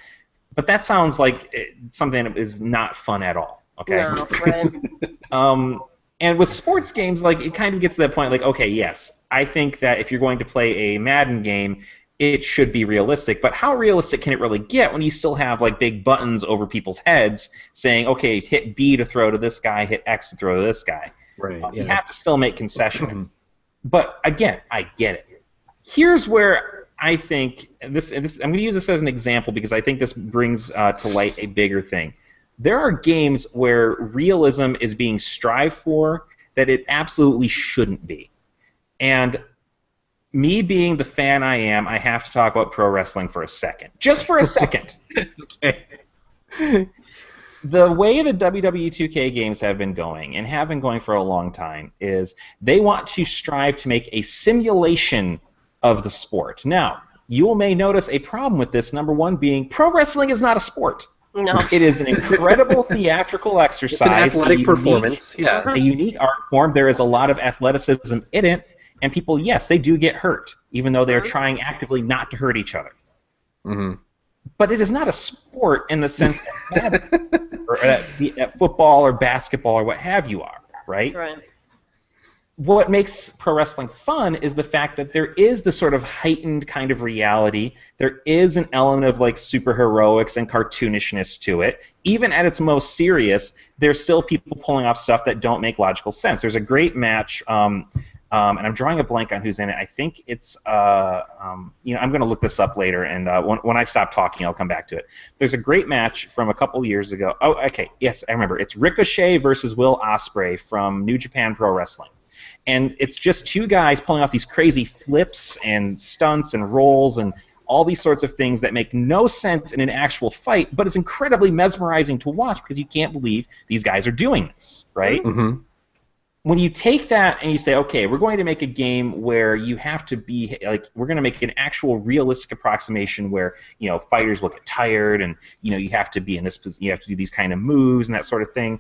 but that sounds like something that is not fun at all. Okay. No, right. And with sports games, like, it kind of gets to that point, like, okay, yes, I think that if you're going to play a Madden game, it should be realistic, but how realistic can it really get when you still have like big buttons over people's heads saying, okay, hit B to throw to this guy, hit X to throw to this guy. Right. You have to still make concessions. But again, I get it. Here's where I think this I'm going to use this as an example because I think this brings to light a bigger thing. There are games where realism is being strived for that it absolutely shouldn't be. And me being the fan I am, I have to talk about pro wrestling for a second. Just for a second. Okay. The way the WWE 2K games have been going, and have been going for a long time, is they want to strive to make a simulation of the sport. Now, you may notice a problem with this, number one being pro wrestling is not a sport. No. It is an incredible theatrical exercise. It's an athletic performance. Yeah. A unique art form. There is a lot of athleticism in it. And people, yes, they do get hurt, even though they're trying actively not to hurt each other. But it is not a sport in the sense that or at football or basketball or what have you are, right? Right. what makes pro wrestling fun is the fact that there is the sort of heightened kind of reality. There is an element of like superheroics and cartoonishness to it. Even at its most serious, there's still people pulling off stuff that don't make logical sense. There's a great match, and I'm drawing a blank on who's in it. I think it's, I'm going to look this up later, and when I stop talking, I'll come back to it. There's a great match from a couple years ago. Oh, okay, yes, I remember. It's Ricochet versus Will Ospreay from New Japan Pro Wrestling. And it's just two guys pulling off these crazy flips and stunts and rolls and all these sorts of things that make no sense in an actual fight, but it's incredibly mesmerizing to watch because you can't believe these guys are doing this, right? Mm-hmm. When you take that and you say, okay, we're going to make a game where you have to be, like, we're going to make an actual realistic approximation where, fighters will get tired and, you have to be in this position, you have to do these kind of moves and that sort of thing.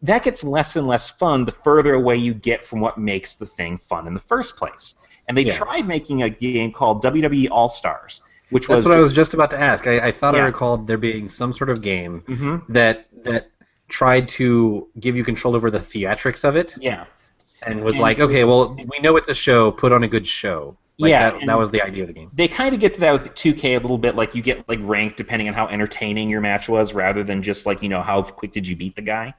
That gets less and less fun the further away you get from what makes the thing fun in the first place. And they tried making a game called WWE All-Stars, which was... That's what I was just about to ask. I thought I recalled there being some sort of game that tried to give you control over the theatrics of it. Yeah. And was like, okay, well, we know it's a show, put on a good show. Like that was the idea of the game. They kind of get to that with 2K a little bit, like you get like ranked depending on how entertaining your match was, rather than just like how quick did you beat the guy.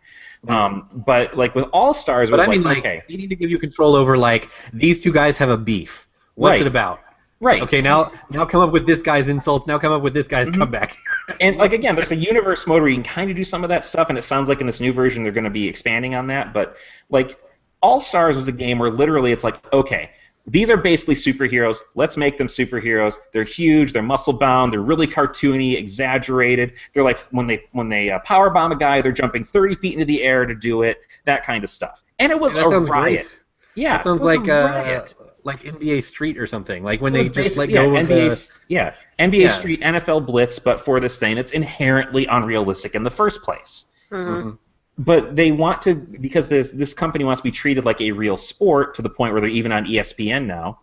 But like with All Stars, was okay, we need to give you control over like these two guys have a beef. What's it about? Right. Okay, now come up with this guy's insults. Now come up with this guy's comeback. And like again, there's a universe mode where you can kind of do some of that stuff, and it sounds like in this new version they're going to be expanding on that. But like All Stars was a game where literally it's like, okay, these are basically superheroes. Let's make them superheroes. They're huge. They're muscle bound. They're really cartoony, exaggerated. They're like when they power bomb a guy, they're jumping 30 feet into the air to do it. That kind of stuff. And it was a riot. Great. Yeah, that sounds like NBA Street or something. Like when they just let go of NBA Street, NFL Blitz, but for this thing, it's inherently unrealistic in the first place. Mm-hmm. But they want to, because this company wants to be treated like a real sport to the point where they're even on ESPN now.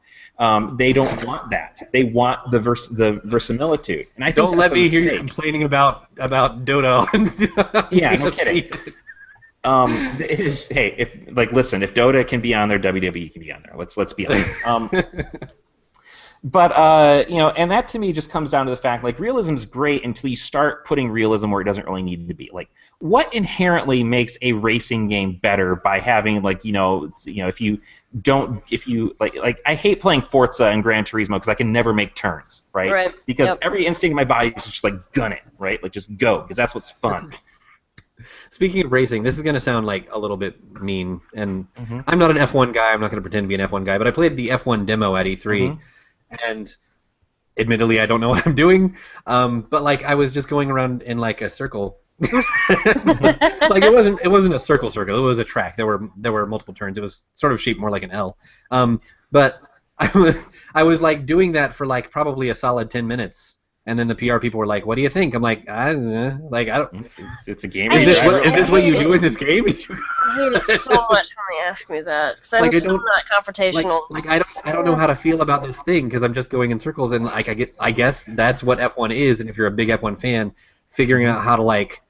They don't want that. They want the verisimilitude. And I think don't let me hear you complaining about Dota. Yeah, no kidding. Listen, if Dota can be on there, WWE can be on there. Let's be honest. But and that to me just comes down to the fact like realism is great until you start putting realism where it doesn't really need to be. Like, what inherently makes a racing game better by having if you I hate playing Forza and Gran Turismo because I can never make turns, right? Right. Because every instinct in my body is just like gun it, right? Like just go because that's what's fun. Speaking of racing, this is going to sound like a little bit mean, and I'm not an F1 guy. I'm not going to pretend to be an F1 guy, but I played the F1 demo at E3. And admittedly, I don't know what I'm doing. But like, I was just going around in like a circle. Like it wasn't a circle. It was a track. There were multiple turns. It was sort of shaped more like an L. But I was like doing that for like probably a solid 10 minutes. And then the PR people were like, "What do you think?" I'm like, I don't know. Like, I don't. It's a game. Is this what you do in this game? I hate it so much when they ask me that because I'm so not confrontational. Like I don't know how to feel about this thing because I'm just going in circles and like I guess that's what F1 is. And if you're a big F1 fan, figuring out how to like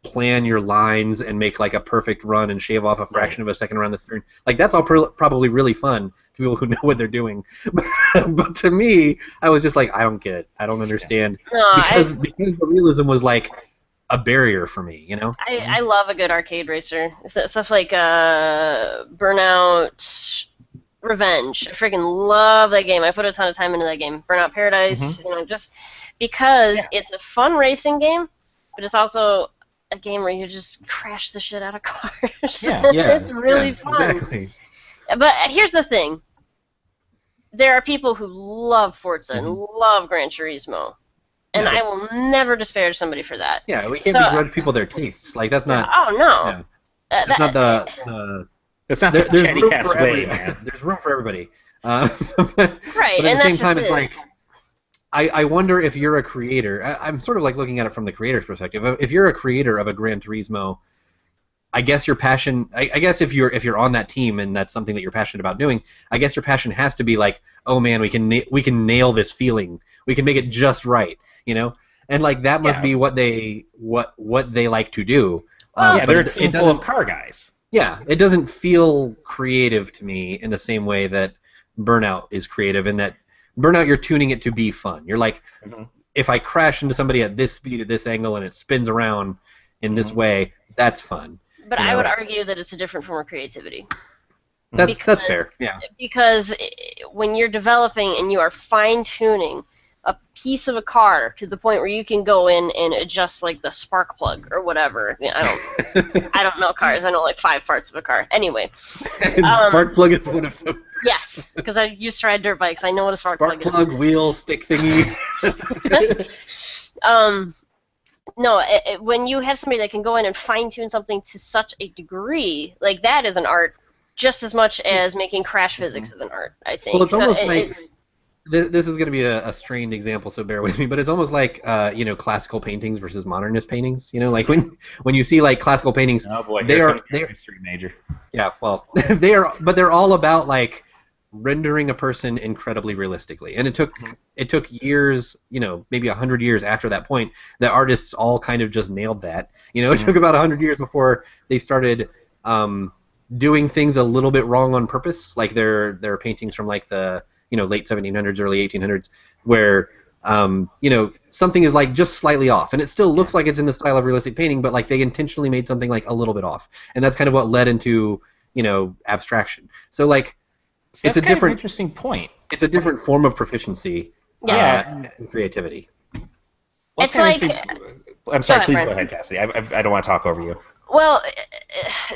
plan your lines and make like a perfect run and shave off a fraction of a second around this turn, like that's all probably really fun to people who know what they're doing. But to me, I was just like, I don't get it. I don't understand because the realism was like a barrier for me, I love a good arcade racer. Stuff like Burnout Revenge. I freaking love that game. I put a ton of time into that game. Burnout Paradise, just because it's a fun racing game, but it's also a game where you just crash the shit out of cars. It's really fun. Exactly. But here's the thing. There are people who love Forza and love Gran Turismo. And I will never disparage somebody for that. Yeah, we can't begrudge people their tastes. Like, that's not... Oh, no. That's not the... That's not the Chattycast way, man. There's room for everybody. Right, but and at the that's same time, just it's like... I wonder if you're a creator. I'm sort of like looking at it from the creator's perspective. If you're a creator of a Gran Turismo, I guess your passion. I guess if you're on that team and that's something that you're passionate about doing, I guess your passion has to be like, oh man, we can nail this feeling. We can make it just right, And like that must be what they like to do. They're a team full of car guys. Yeah, it doesn't feel creative to me in the same way that Burnout is creative. In that Burnout, you're tuning it to be fun. You're like, if I crash into somebody at this speed, at this angle, and it spins around in this way, that's fun. But I would argue that it's a different form of creativity. That's fair. Yeah. Because when you're developing and you are fine-tuning a piece of a car to the point where you can go in and adjust like the spark plug or whatever. I mean, I don't know cars. I know like 5 parts of a car. Anyway. Spark plug is one of them. Yes, because I used to ride dirt bikes. I know what a spark plug is. Spark plug, wheel, stick thingy. No, when you have somebody that can go in and fine-tune something to such a degree, like that is an art just as much as making crash physics is an art, I think. Well, it's almost like... This is going to be a strained example, so bear with me. But it's almost like classical paintings versus modernist paintings. Like when you see like classical paintings, oh boy, they're history major. Yeah, well, they're all about like rendering a person incredibly realistically, and it took years, maybe 100 years after that point, that artists all kind of just nailed that. It took about 100 years before they started doing things a little bit wrong on purpose, like their paintings from like the late 1700s, early 1800s, where something is like just slightly off, and it still looks like it's in the style of realistic painting, but like they intentionally made something like a little bit off, and that's kind of what led into abstraction. So like it's a different interesting point. It's a different form of proficiency, and creativity. Well, it's like I'm sorry. Please go ahead, Cassie. I don't want to talk over you. Well,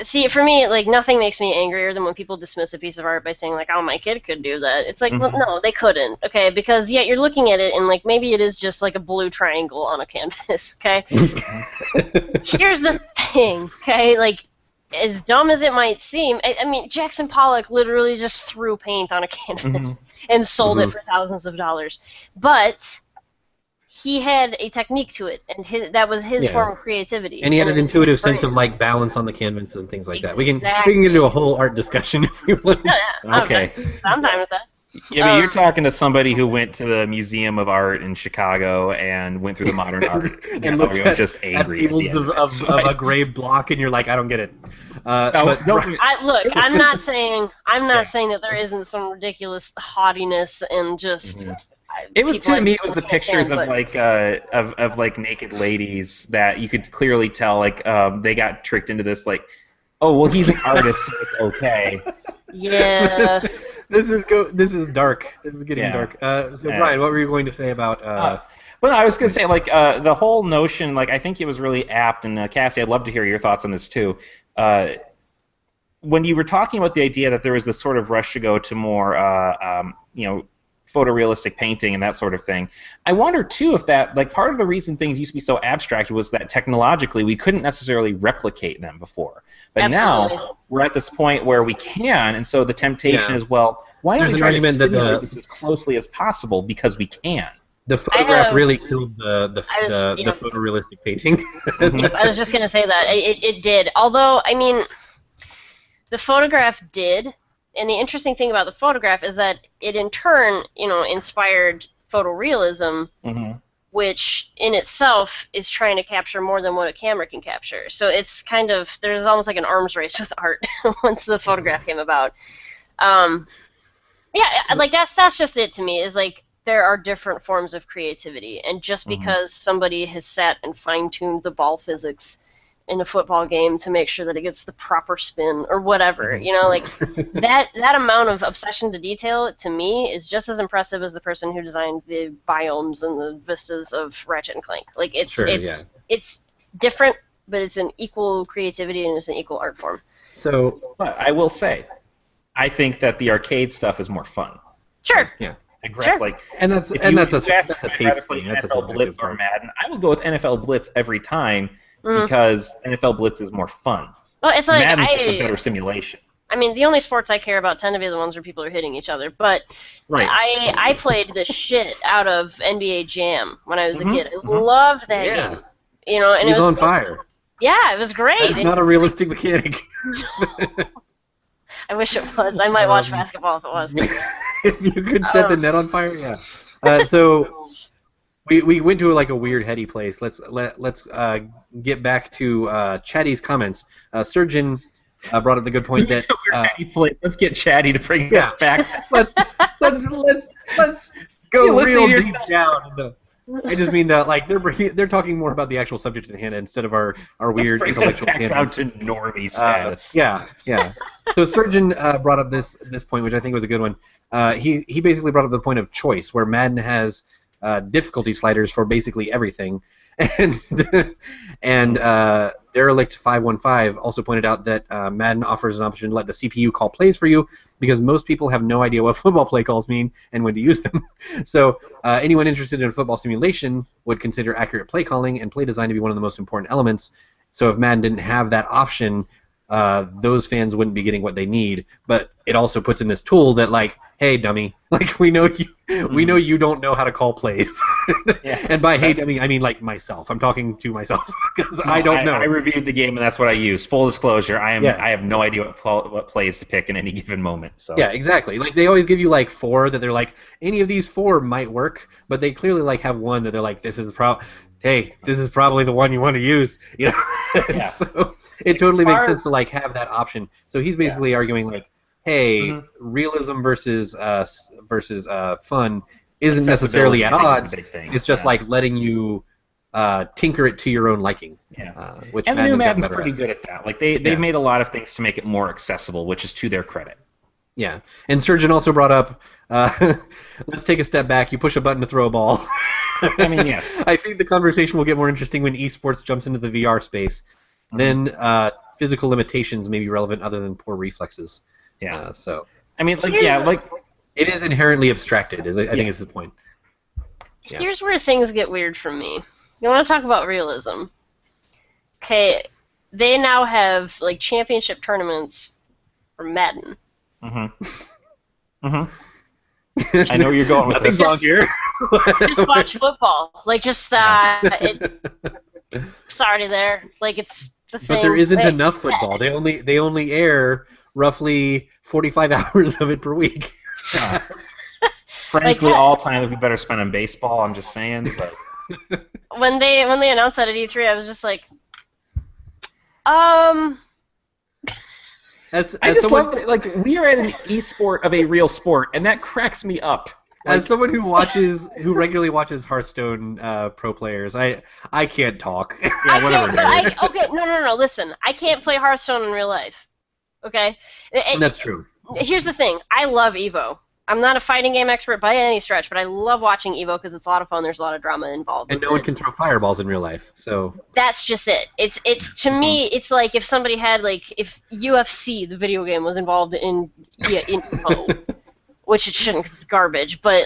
see, for me, like, nothing makes me angrier than when people dismiss a piece of art by saying, like, oh, my kid could do that. It's like, well, no, they couldn't, okay? Because, yeah, you're looking at it, and, like, maybe it is just, like, a blue triangle on a canvas, okay? Here's the thing, okay? Like, as dumb as it might seem, I mean, Jackson Pollock literally just threw paint on a canvas and sold it for thousands of dollars. But... he had a technique to it, and that was his form of creativity. And he had an intuitive sense of like balance on the canvas and things like that. We can get into a whole art discussion if we want. Yeah. Okay. I'm fine with that. Yeah, but you're talking to somebody who went to the Museum of Art in Chicago and went through the modern art and looked at, just angry at fields of a gray block, and you're like, I don't get it. Look, I'm not saying that there isn't some ridiculous haughtiness and just. It was to me. It was the pictures of like of like naked ladies that you could clearly tell like they got tricked into this like, oh well he's an artist so it's okay. Yeah. This is dark. This is getting dark. So Brian, what were you going to say about? Well, I was going to say like the whole notion like I think it was really apt, and Cassie, I'd love to hear your thoughts on this too. When you were talking about the idea that there was this sort of rush to go to more photorealistic painting and that sort of thing. I wonder too if that like part of the reason things used to be so abstract was that technologically we couldn't necessarily replicate them before. But now we're at this point where we can, and so the temptation is, well, why don't we try to simulate this as closely as possible because we can. The photograph really killed the photorealistic painting. I was just going to say that. It did. Although, I mean, the photograph did. And the interesting thing about the photograph is that it, in turn, inspired photorealism, which in itself is trying to capture more than what a camera can capture. So it's kind of there's almost like an arms race with art once the photograph came about. Like that's just it to me. Is like there are different forms of creativity, and just because somebody has sat and fine-tuned the ball physics in a football game to make sure that it gets the proper spin or whatever, like that amount of obsession to detail to me is just as impressive as the person who designed the biomes and the vistas of Ratchet and Clank. Like it's different, but it's an equal creativity and it's an equal art form. So I will say, I think that the arcade stuff is more fun. Sure. Yeah. Sure. Like, that's a taste thing. That's a NFL Blitz or Madden. I will go with NFL Blitz every time. Because NFL Blitz is more fun. Well, it's like Madden's just a better simulation. I mean, the only sports I care about tend to be the ones where people are hitting each other. But I played the shit out of NBA Jam when I was a kid. I loved that game. And it was on fire. Yeah, it was great. It's not a realistic mechanic. I wish it was. I might watch basketball if it was. If you could set the net on fire, yeah. So. We went to like a weird heady place. Let's get back to Chatty's comments. Surgeon brought up the good point that let's get Chatty to bring us back. let's go real deep down. I just mean that like they're talking more about the actual subject at hand instead of our weird intellectual tangents. Down to normie status. Yeah. So Surgeon brought up this point, which I think was a good one. He basically brought up the point of choice, where Madden has difficulty sliders for basically everything, and Derelict 515 also pointed out that Madden offers an option to let the CPU call plays for you because most people have no idea what football play calls mean and when to use them. So anyone interested in football simulation would consider accurate play calling and play design to be one of the most important elements. So if Madden didn't have that option, those fans wouldn't be getting what they need. But it also puts in this tool that, like, hey, dummy, like we know you don't know how to call plays. And by hey, dummy, I mean like myself. I'm talking to myself because I don't know. I reviewed the game and that's what I use. Full disclosure, I have no idea what plays to pick in any given moment. So yeah, exactly. Like they always give you like 4 that they're like any of these 4 might work, but they clearly like have one that they're like this is probably the one you want to use. You know, so it totally makes sense to like have that option. So he's basically arguing like, hey, realism versus fun isn't necessarily at odds. It's just like letting you tinker it to your own liking. Yeah. Which and the new Madden's pretty good at that. Like they've made a lot of things to make it more accessible, which is to their credit. Yeah. And Surgeon also brought up, let's take a step back. You push a button to throw a ball. I mean, yes. I think the conversation will get more interesting when esports jumps into the VR space. Then physical limitations may be relevant other than poor reflexes. Yeah. So I mean, it is inherently abstracted. I think is the point. Yeah. Here's where things get weird for me. You want to talk about realism? Okay, they now have like championship tournaments for Madden. I know where you're going with this. Nothing's here. Just watch football. Like just it's already there. Like it's the thing. But there isn't enough football. They only air roughly 45 hours of it per week. Frankly, all time would be better spent on baseball. I'm just saying. But when they announced that at E3, I was just like, I just love that, like, we are at an e-sport of a real sport, and that cracks me up. Like, as someone who regularly watches Hearthstone pro players, I can't talk. No. Listen, I can't play Hearthstone in real life. Okay. That's true. Here's the thing. I love Evo. I'm not a fighting game expert by any stretch, but I love watching Evo because it's a lot of fun. There's a lot of drama involved. And no one can throw fireballs in real life, so. That's just it. It's to me, it's like if somebody had if UFC, the video game, was involved in Evo, which it shouldn't because it's garbage. But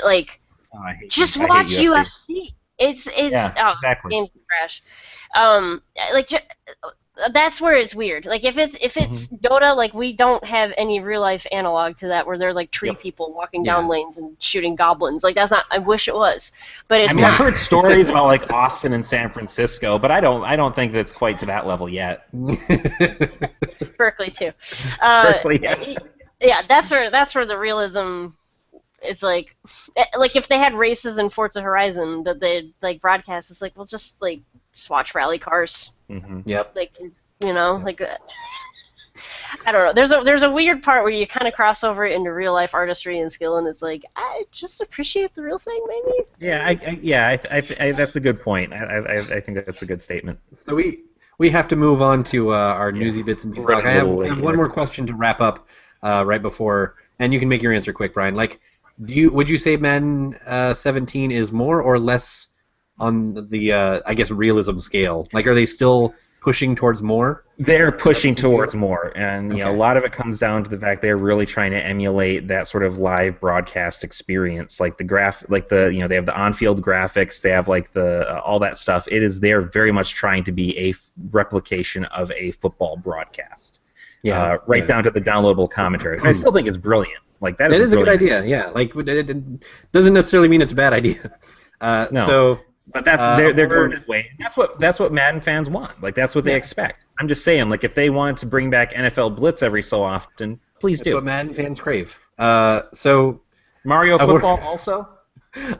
just watch UFC. It's exactly. Games crash. That's where it's weird. Like if it's Dota, we don't have any real life analog to that where they're like tree people walking down lanes and shooting goblins. Like that's not. I wish it was, but it's not. I've heard stories about Austin and San Francisco, but I don't think that's quite to that level yet. Berkeley too. Berkeley, yeah. That's where the realism. It's like if they had races in Forza Horizon that they'd broadcast. It's just watch rally cars. Yep. I don't know. There's a weird part where you kind of cross over into real life artistry and skill, and it's I just appreciate the real thing, maybe. Yeah, I that's a good point. I think that's a good statement. So we have to move on to our newsy bits and pieces. I have one more question to wrap up right before, and you can make your answer quick, Brian. Would you say Madden 17 is more or less on the I guess realism scale? Are they still pushing towards more? They're pushing towards more, and a lot of it comes down to the fact they're really trying to emulate that sort of live broadcast experience, they have the on-field graphics, they have the all that stuff. They're very much trying to be a replication of a football broadcast. Down to the downloadable commentary, which I still think is brilliant. That is a good idea. Yeah, it doesn't necessarily mean it's a bad idea. No. So. But they're going this way. That's what Madden fans want. That's what they expect. I'm just saying, if they want to bring back NFL Blitz every so often, please do. That's what Madden fans crave. So Mario football also.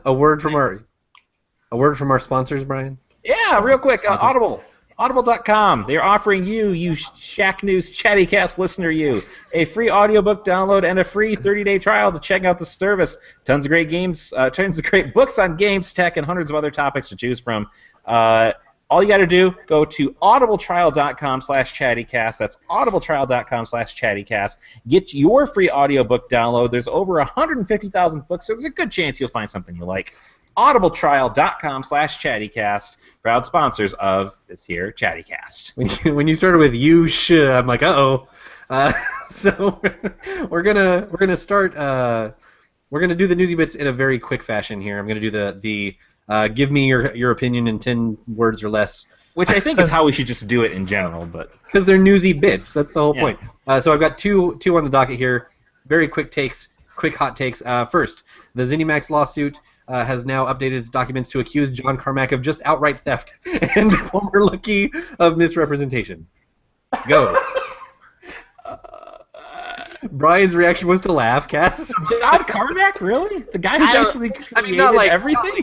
A word from our sponsors, Brian. Yeah, real quick. Audible. Audible.com. They're offering you Shack News Chattycast listener, a free audiobook download and a free 30-day trial to check out the service. Tons of great games, tons of great books on games, tech, and hundreds of other topics to choose from. All you got to do, go to audibletrial.com/chattycast. That's audibletrial.com/chattycast. Get your free audiobook download. There's over 150,000 books, so there's a good chance you'll find something you like. audibletrial.com/chattycast. Proud sponsors of this here Chattycast. When you started with you should, I'm like, uh-oh. So we're gonna start. We're gonna do the newsy bits in a very quick fashion here. I'm gonna do the give me your opinion in 10 words or less. Which I think is how we should just do it in general, but because they're newsy bits. That's the whole point. So I've got two on the docket here. Very quick hot takes. First, the ZeniMax lawsuit has now updated its documents to accuse John Carmack of just outright theft and former Lucky of misrepresentation. Go. Brian's reaction was to laugh. Cass. John Carmack, really? The guy who basically created everything? Not like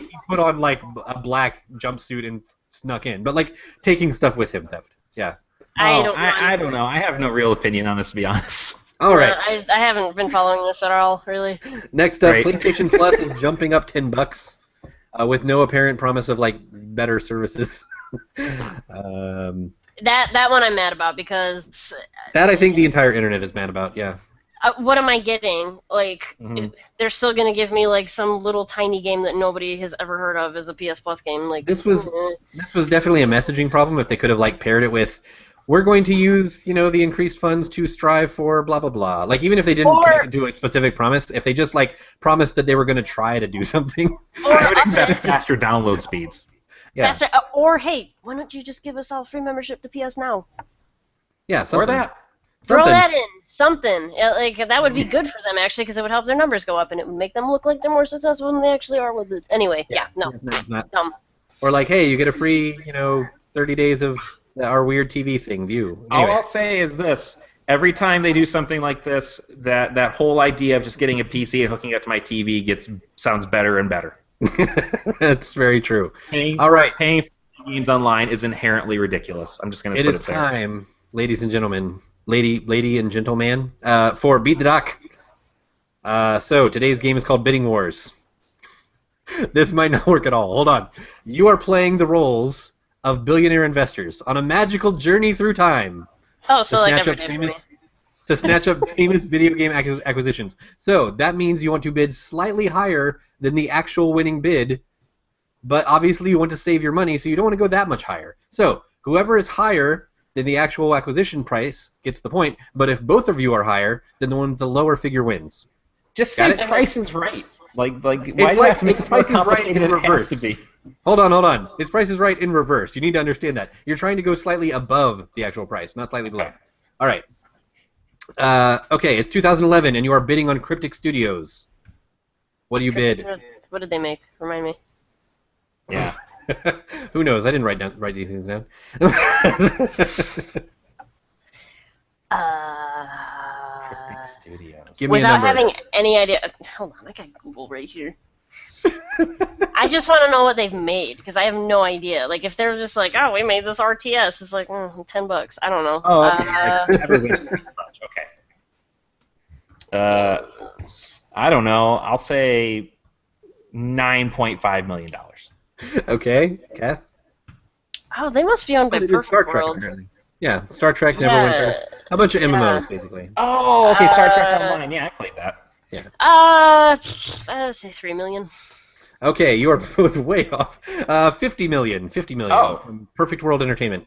he put on like a black jumpsuit and snuck in, but like taking stuff with him. Theft. Yeah. I don't know. I have no real opinion on this, to be honest. All right. I haven't been following this at all, really. Next up, PlayStation Plus is jumping up $10 with no apparent promise of like better services. That one I'm mad about because that I think the entire internet is mad about. Yeah. What am I getting? Like, they're still gonna give me like some little tiny game that nobody has ever heard of as a PS Plus game. Like this was definitely a messaging problem. If they could have like paired it with, we're going to use the increased funds to strive for blah blah blah. Like even if they didn't connect it to a specific promise, if they just like promised that they were going to try to do something, I would accept faster download speeds. Yeah. Faster, or hey, why don't you just give us all free membership to PS Now? Yeah, something. Or that. Throw that in, something. Like that would be good for them actually, because it would help their numbers go up, and it would make them look like they're more successful than they actually are with it. Anyway, no, it's not. Dumb. Or like, hey, you get a free 30 days of our weird TV thing view. Anyway. All I'll say is this: every time they do something like this, that whole idea of just getting a PC and hooking it up to my TV sounds better and better. That's very true. Paying for games online is inherently ridiculous. I'm just going to put it there. It is time, ladies and gentlemen, lady and gentleman, for Beat the Doc. So today's game is called Bidding Wars. This might not work at all. Hold on. You are playing the roles of billionaire investors on a magical journey through time. Oh, so like every day for me. To snatch up famous video game acquisitions. So that means you want to bid slightly higher than the actual winning bid, but obviously you want to save your money, so you don't want to go that much higher. So whoever is higher than the actual acquisition price gets the point, but if both of you are higher, then the one with the lower figure wins. Just say Price is Right. Like why do you have to make this more complicated than it has to be? Hold on. It's Price is Right in reverse. You need to understand that. You're trying to go slightly above the actual price, not slightly below. All right. Okay, it's 2011, and you are bidding on Cryptic Studios. What do you bid? What did they make? Remind me. Yeah. Who knows? I didn't write these things down. Cryptic Studios. Give me a Without number. having any idea. Hold on, I got Google right here. I just want to know what they've made because I have no idea. Like if they're just like, oh, we made this RTS, it's like $10. I don't know. Oh, okay. I don't know. I'll say $9.5 million. Okay, Cass. Oh, they must be owned by Perfect World. Yeah, Star Trek never went there. A bunch of MMOs, basically. Oh, okay, Star Trek Online. Yeah, I played that. Yeah. I'd say $3 million. Okay, you are both way off. 50 million from Perfect World Entertainment.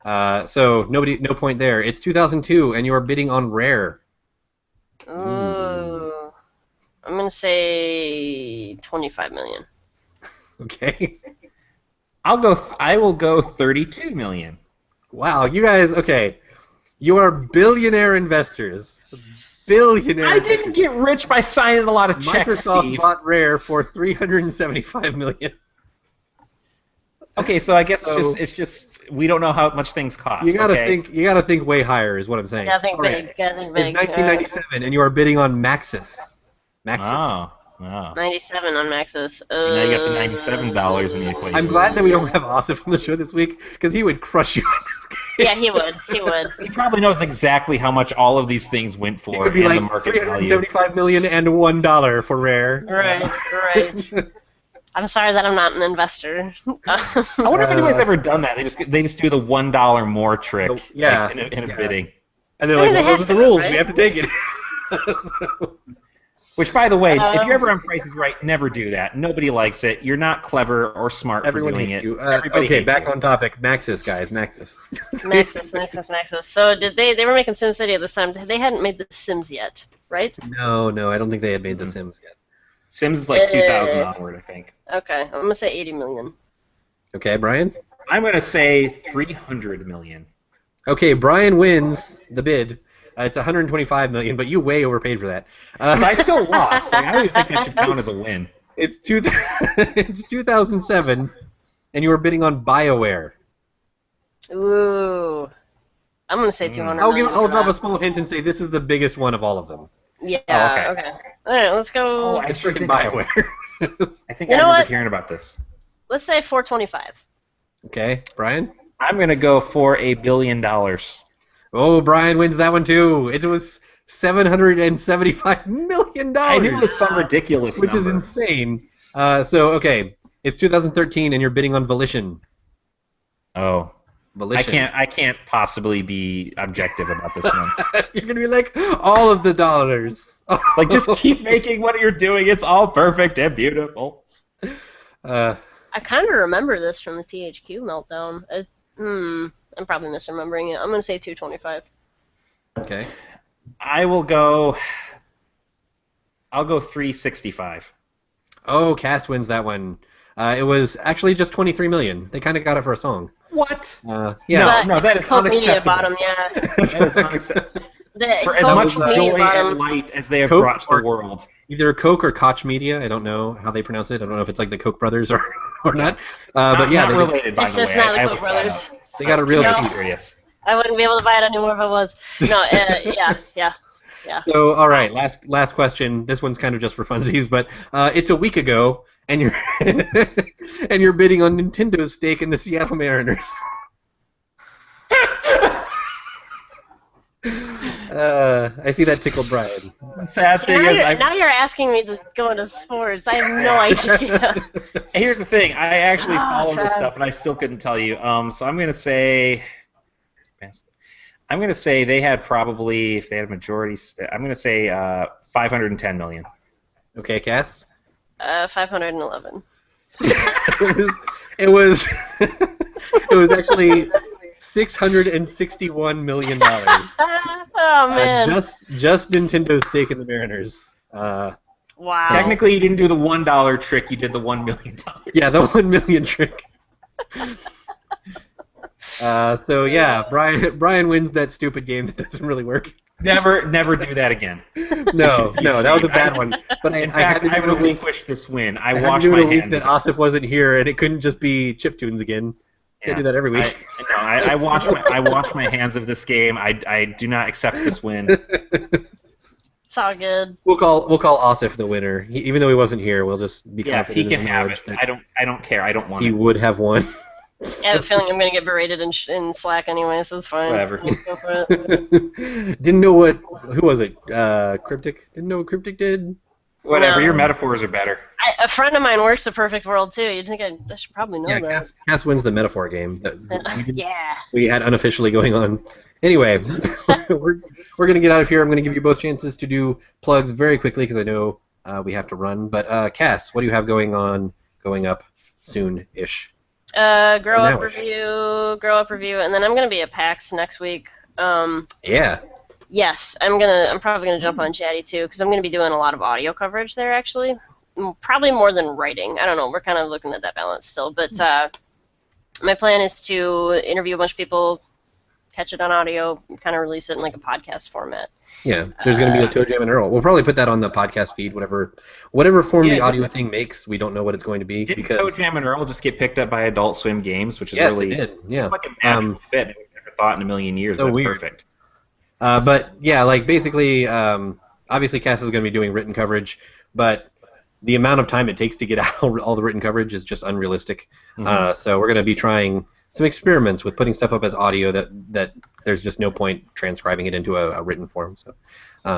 So no point there. It's 2002, and you are bidding on Rare. I'm gonna say 25 million. Okay. I will go 32 million. Wow, you guys. Okay, you are billionaire investors. I didn't get rich by signing a lot of checks, Microsoft Steve. bought Rare for $375 million. Okay, so I guess it's just we don't know how much things cost. You gotta think way higher, is what I'm saying. Yeah, think big. It's 1997, and you are bidding on Maxis. Oh. Wow. 97 on Maxis. And now you got the $97 in the equation. I'm glad that we don't have Asif on the show this week, because he would crush you in this game. Yeah, he would. He would. He probably knows exactly how much all of these things went for It would be and like the market value. $375 million and $1 for rare. Right. I'm sorry that I'm not an investor. I wonder if anyone's ever done that. They just do the $1 more trick Yeah, like, in a bidding. And they're like, they well, those have are the to, rules. right? We have to take it. Which, by the way, if you're ever on Price is Right, never do that. Nobody likes it. You're not clever or smart Everyone for doing hates it. you. Everybody Okay, hates back you. on topic. Maxis, guys. Maxis. Maxis. So did they were making SimCity at this time. They hadn't made The Sims yet, right? No, I don't think they had made The Sims yet. Sims is like 2000 onward, I think. Okay, I'm going to say 80 million. Okay, Brian? I'm going to say 300 million. Okay, Brian wins the bid. It's 125 million, but you way overpaid for that. I still lost. Like, I don't even think that should count as a win. It's 2007, and you were bidding on BioWare. Ooh. I'm going to say 200 I'll million. drop a small hint and say this is the biggest one of all of them. Yeah, Oh, okay. Alright, let's go. Oh, I It's think freaking BioWare. I think You I know remember what? hearing about this. Let's say 425. Okay, Brian? I'm going to go for $1 billion. Oh, Brian wins that one too. It was $775 million. I knew it was some ridiculous which number. is insane. Okay, it's 2013, and you're bidding on Volition. Oh. Volition. I can't possibly be objective about this one. You're gonna be like all of the dollars. Like, just keep making what you're doing. It's all perfect and beautiful. I kind of remember this from the THQ meltdown. I'm probably misremembering it. I'm going to say 225. Okay. I'll go 365. Oh, Cass wins that one. It was actually just 23 million. They kind of got it for a song. What? Yeah. No, that is Coke Media unacceptable. bottom, yeah. That is unacceptable. For as Coke much Media joy bottom. and light as they have Coke brought to or- the world. Either Coke or Koch Media. I don't know how they pronounce it. I don't know if it's like the Koch brothers or not. But yeah, not related, by It's the way. just not the I Koch looked that brothers. up. they got a real. No. I'm curious. I wouldn't be able to buy it anymore if I was. No, yeah. So, all right, last question. This one's kind of just for funsies, but it's a week ago, and you're and you're bidding on Nintendo's stake in the Seattle Mariners. I see that tickled Brian. The sad See, thing now, is, now you're asking me to go into sports. I have no idea. here's the thing. I actually follow this Chad. stuff, and I still couldn't tell you. So I'm gonna say they had probably, if they had a majority, I'm gonna say 510 million. Okay, Cass. 511. It was actually $661 million. Oh man! Just Nintendo's stake in the Mariners. Wow. Technically, you didn't do the $1 trick. You did the $1 million. Yeah, the 1 million trick. So yeah, Brian wins that stupid game that doesn't really work. Never do that again. No, that was a bad one. But In I had fact, to I do it a week. relinquished this win. I I had to washed do it my a week hands. that of it. Asif wasn't here, and it couldn't just be chiptunes again. Can't do that every week. I wash my hands of this game. I do not accept this win. It's all good. We'll call Asif the winner, even though he wasn't here. We'll just be Yes, he confident can in the have knowledge it. that I don't care. I don't want he it. would have won. I have a feeling I'm gonna get berated in Slack anyway, so it's fine. Whatever. Let's go for it. Didn't know who was it? Cryptic? Didn't know what Cryptic did? Whatever. No. Your metaphors are better. A friend of mine works a Perfect World too. You'd think I should probably know Yeah, that. Cass wins the metaphor game that Yeah. we had unofficially going on. Anyway, we're going to get out of here. I'm going to give you both chances to do plugs very quickly because I know we have to run. But Cass, what do you have going up soon-ish? Grow up Now-ish. review, and then I'm gonna be at PAX next week. Yeah. Yes, I'm probably gonna jump on Chatty too because I'm gonna be doing a lot of audio coverage there actually. Probably more than writing. I don't know. We're kind of looking at that balance still, but my plan is to interview a bunch of people, catch it on audio, kind of release it in like a podcast format. Yeah, there's going to be a Toe Jam and Earl. We'll probably put that on the podcast feed, whatever form the audio thing makes. We don't know what it's going to be. Didn't because Toe Jam and Earl just get picked up by Adult Swim Games, which is yes, really it did. Yeah. like a natural fit. We never thought in a million years. So That's weird. perfect. But yeah, like basically, obviously Cass is going to be doing written coverage, but the amount of time it takes to get out all the written coverage is just unrealistic. So we're going to be trying some experiments with putting stuff up as audio that there's just no point transcribing it into a written form. So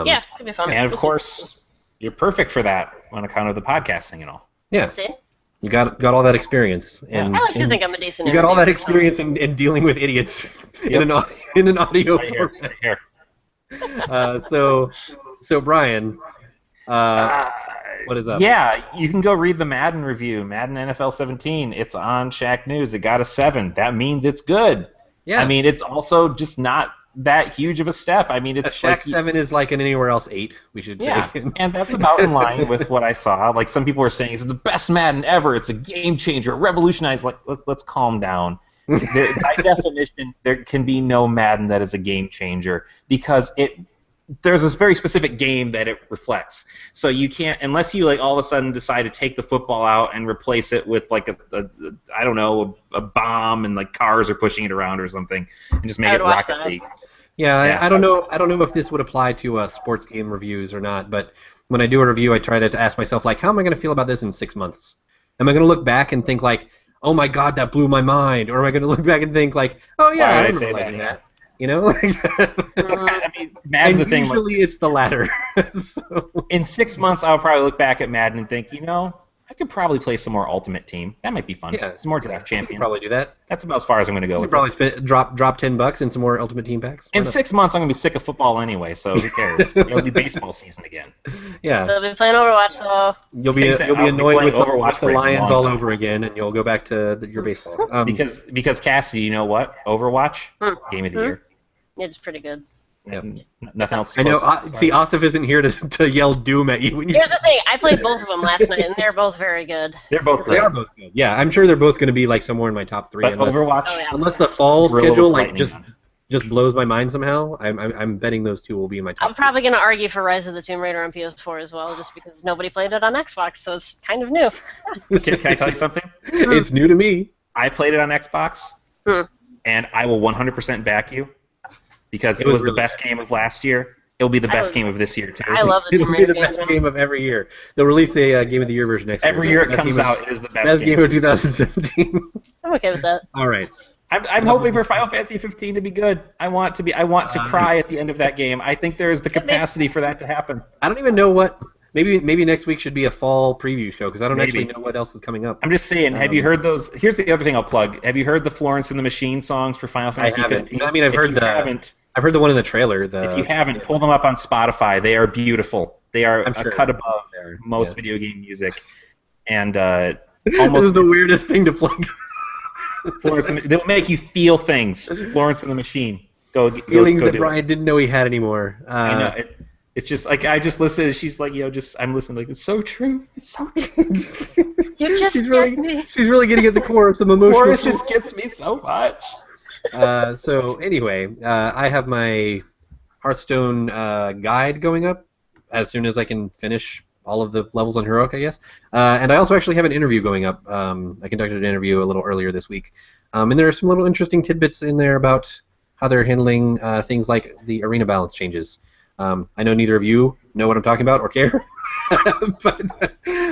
yeah, could be fun. And of course, you're perfect for that on account of the podcasting and all. Yeah. See? You got all that experience. And, I like to think I'm a decent you got all that interviewer. experience in dealing with idiots in an audio Right format. here. So Brian, what is up? Yeah, you can go read the Madden review, Madden NFL 17. It's on Shaq News. It got a 7. That means it's good. Yeah. I mean, it's also just not that huge of a step. I mean, A it's Shaq like 7 is like an anywhere else 8, we should say. yeah, and that's about in line with what I saw. Like some people are saying, it's the best Madden ever. It's a game changer, revolutionized. Like let's calm down. By definition, there can be no Madden that is a game changer because there's this very specific game that it reflects. So you can't, unless you like all of a sudden decide to take the football out and replace it with like I don't know, a bomb and like cars are pushing it around or something, and just make it Rocket League. Yeah, I don't know if this would apply to sports game reviews or not, but when I do a review, I try to ask myself, like, how am I going to feel about this in 6 months? Am I going to look back and think, like, oh my god, that blew my mind? Or am I going to look back and think, like, oh yeah, I remember liking that. You know? I mean, Madden's a thing. Usually it's the latter. So. In 6 months, I'll probably look back at Madden and think, you know, I could probably play some more Ultimate Team. That might be fun. Yeah, some more Draft Champions. Probably do that. That's about as far as I'm going to go. You With probably drop $10 in some more Ultimate Team packs. In 6 months, I'm going to be sick of football anyway, so who cares? It'll be baseball season again. Yeah. Still be playing Overwatch though. You'll be annoyed with the Lions all over again, and you'll go back to your baseball. Because Cassie, you know what? Overwatch, Game of the Year. It's pretty good. Yep. Nothing else. I know. See, Asif isn't here to yell doom at you. When Here's the thing. I played both of them last night, and they're both very good. They're both great. They are both good. Yeah, I'm sure they're both going to be like somewhere in my top 3. But Overwatch, unless the fall Gorilla schedule with like lightning just blows my mind somehow, I'm betting those two will be in my top. I'm probably going to argue for Rise of the Tomb Raider on PS4 as well, just because nobody played it on Xbox, so it's kind of new. Can I tell you something? It's new to me. I played it on Xbox, and I will 100% back you because it was the best game of last year. It'll be the best game of this year too. I love the Tomb Raider games. It'll be the best game of every year. They'll release a Game of the Year version next year. Every year it comes out, it is the best game of 2017. I'm okay with that. All right. I'm hoping for Final Fantasy 15 to be good. I want to cry at the end of that game. I think there is the capacity for that to happen. I don't even know what. Maybe next week should be a fall preview show because I don't actually know what else is coming up. I'm just saying. Have you heard those? Here's the other thing I'll plug. Have you heard the Florence and the Machine songs for Final Fantasy 15? I mean, I've heard the one in the trailer. If you haven't, pull them up on Spotify. They are beautiful. They are a cut above most video game music, and almost. This is the weirdest thing to plug. Florence, they'll make you feel things. Florence and the Machine. Feelings that Brian didn't know he had anymore. I know. It's just like I just listened. She's like, I'm listening. Like it's so true. It's so true. You just she's really getting at the core of some emotional. Florence just gets me so much. So anyway, I have my Hearthstone guide going up as soon as I can finish all of the levels on Heroic, I guess. And I also actually have an interview going up. I conducted an interview a little earlier this week, and there are some little interesting tidbits in there about how they're handling things like the arena balance changes. I know neither of you know what I'm talking about or care,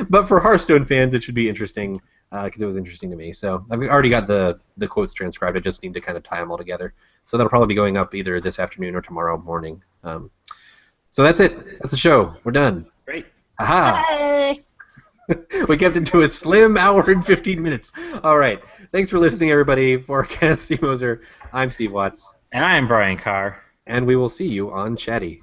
but for Hearthstone fans, it should be interesting because it was interesting to me. So I've already got the quotes transcribed. I just need to kind of tie them all together. So that'll probably be going up either this afternoon or tomorrow morning. So that's it. That's the show. We're done. Great. Aha! Hey. We kept it to a slim hour and 15 minutes. All right. Thanks for listening, everybody. For Cassie Moser, I'm Steve Watts. And I am Brian Carr. And we will see you on Chatty.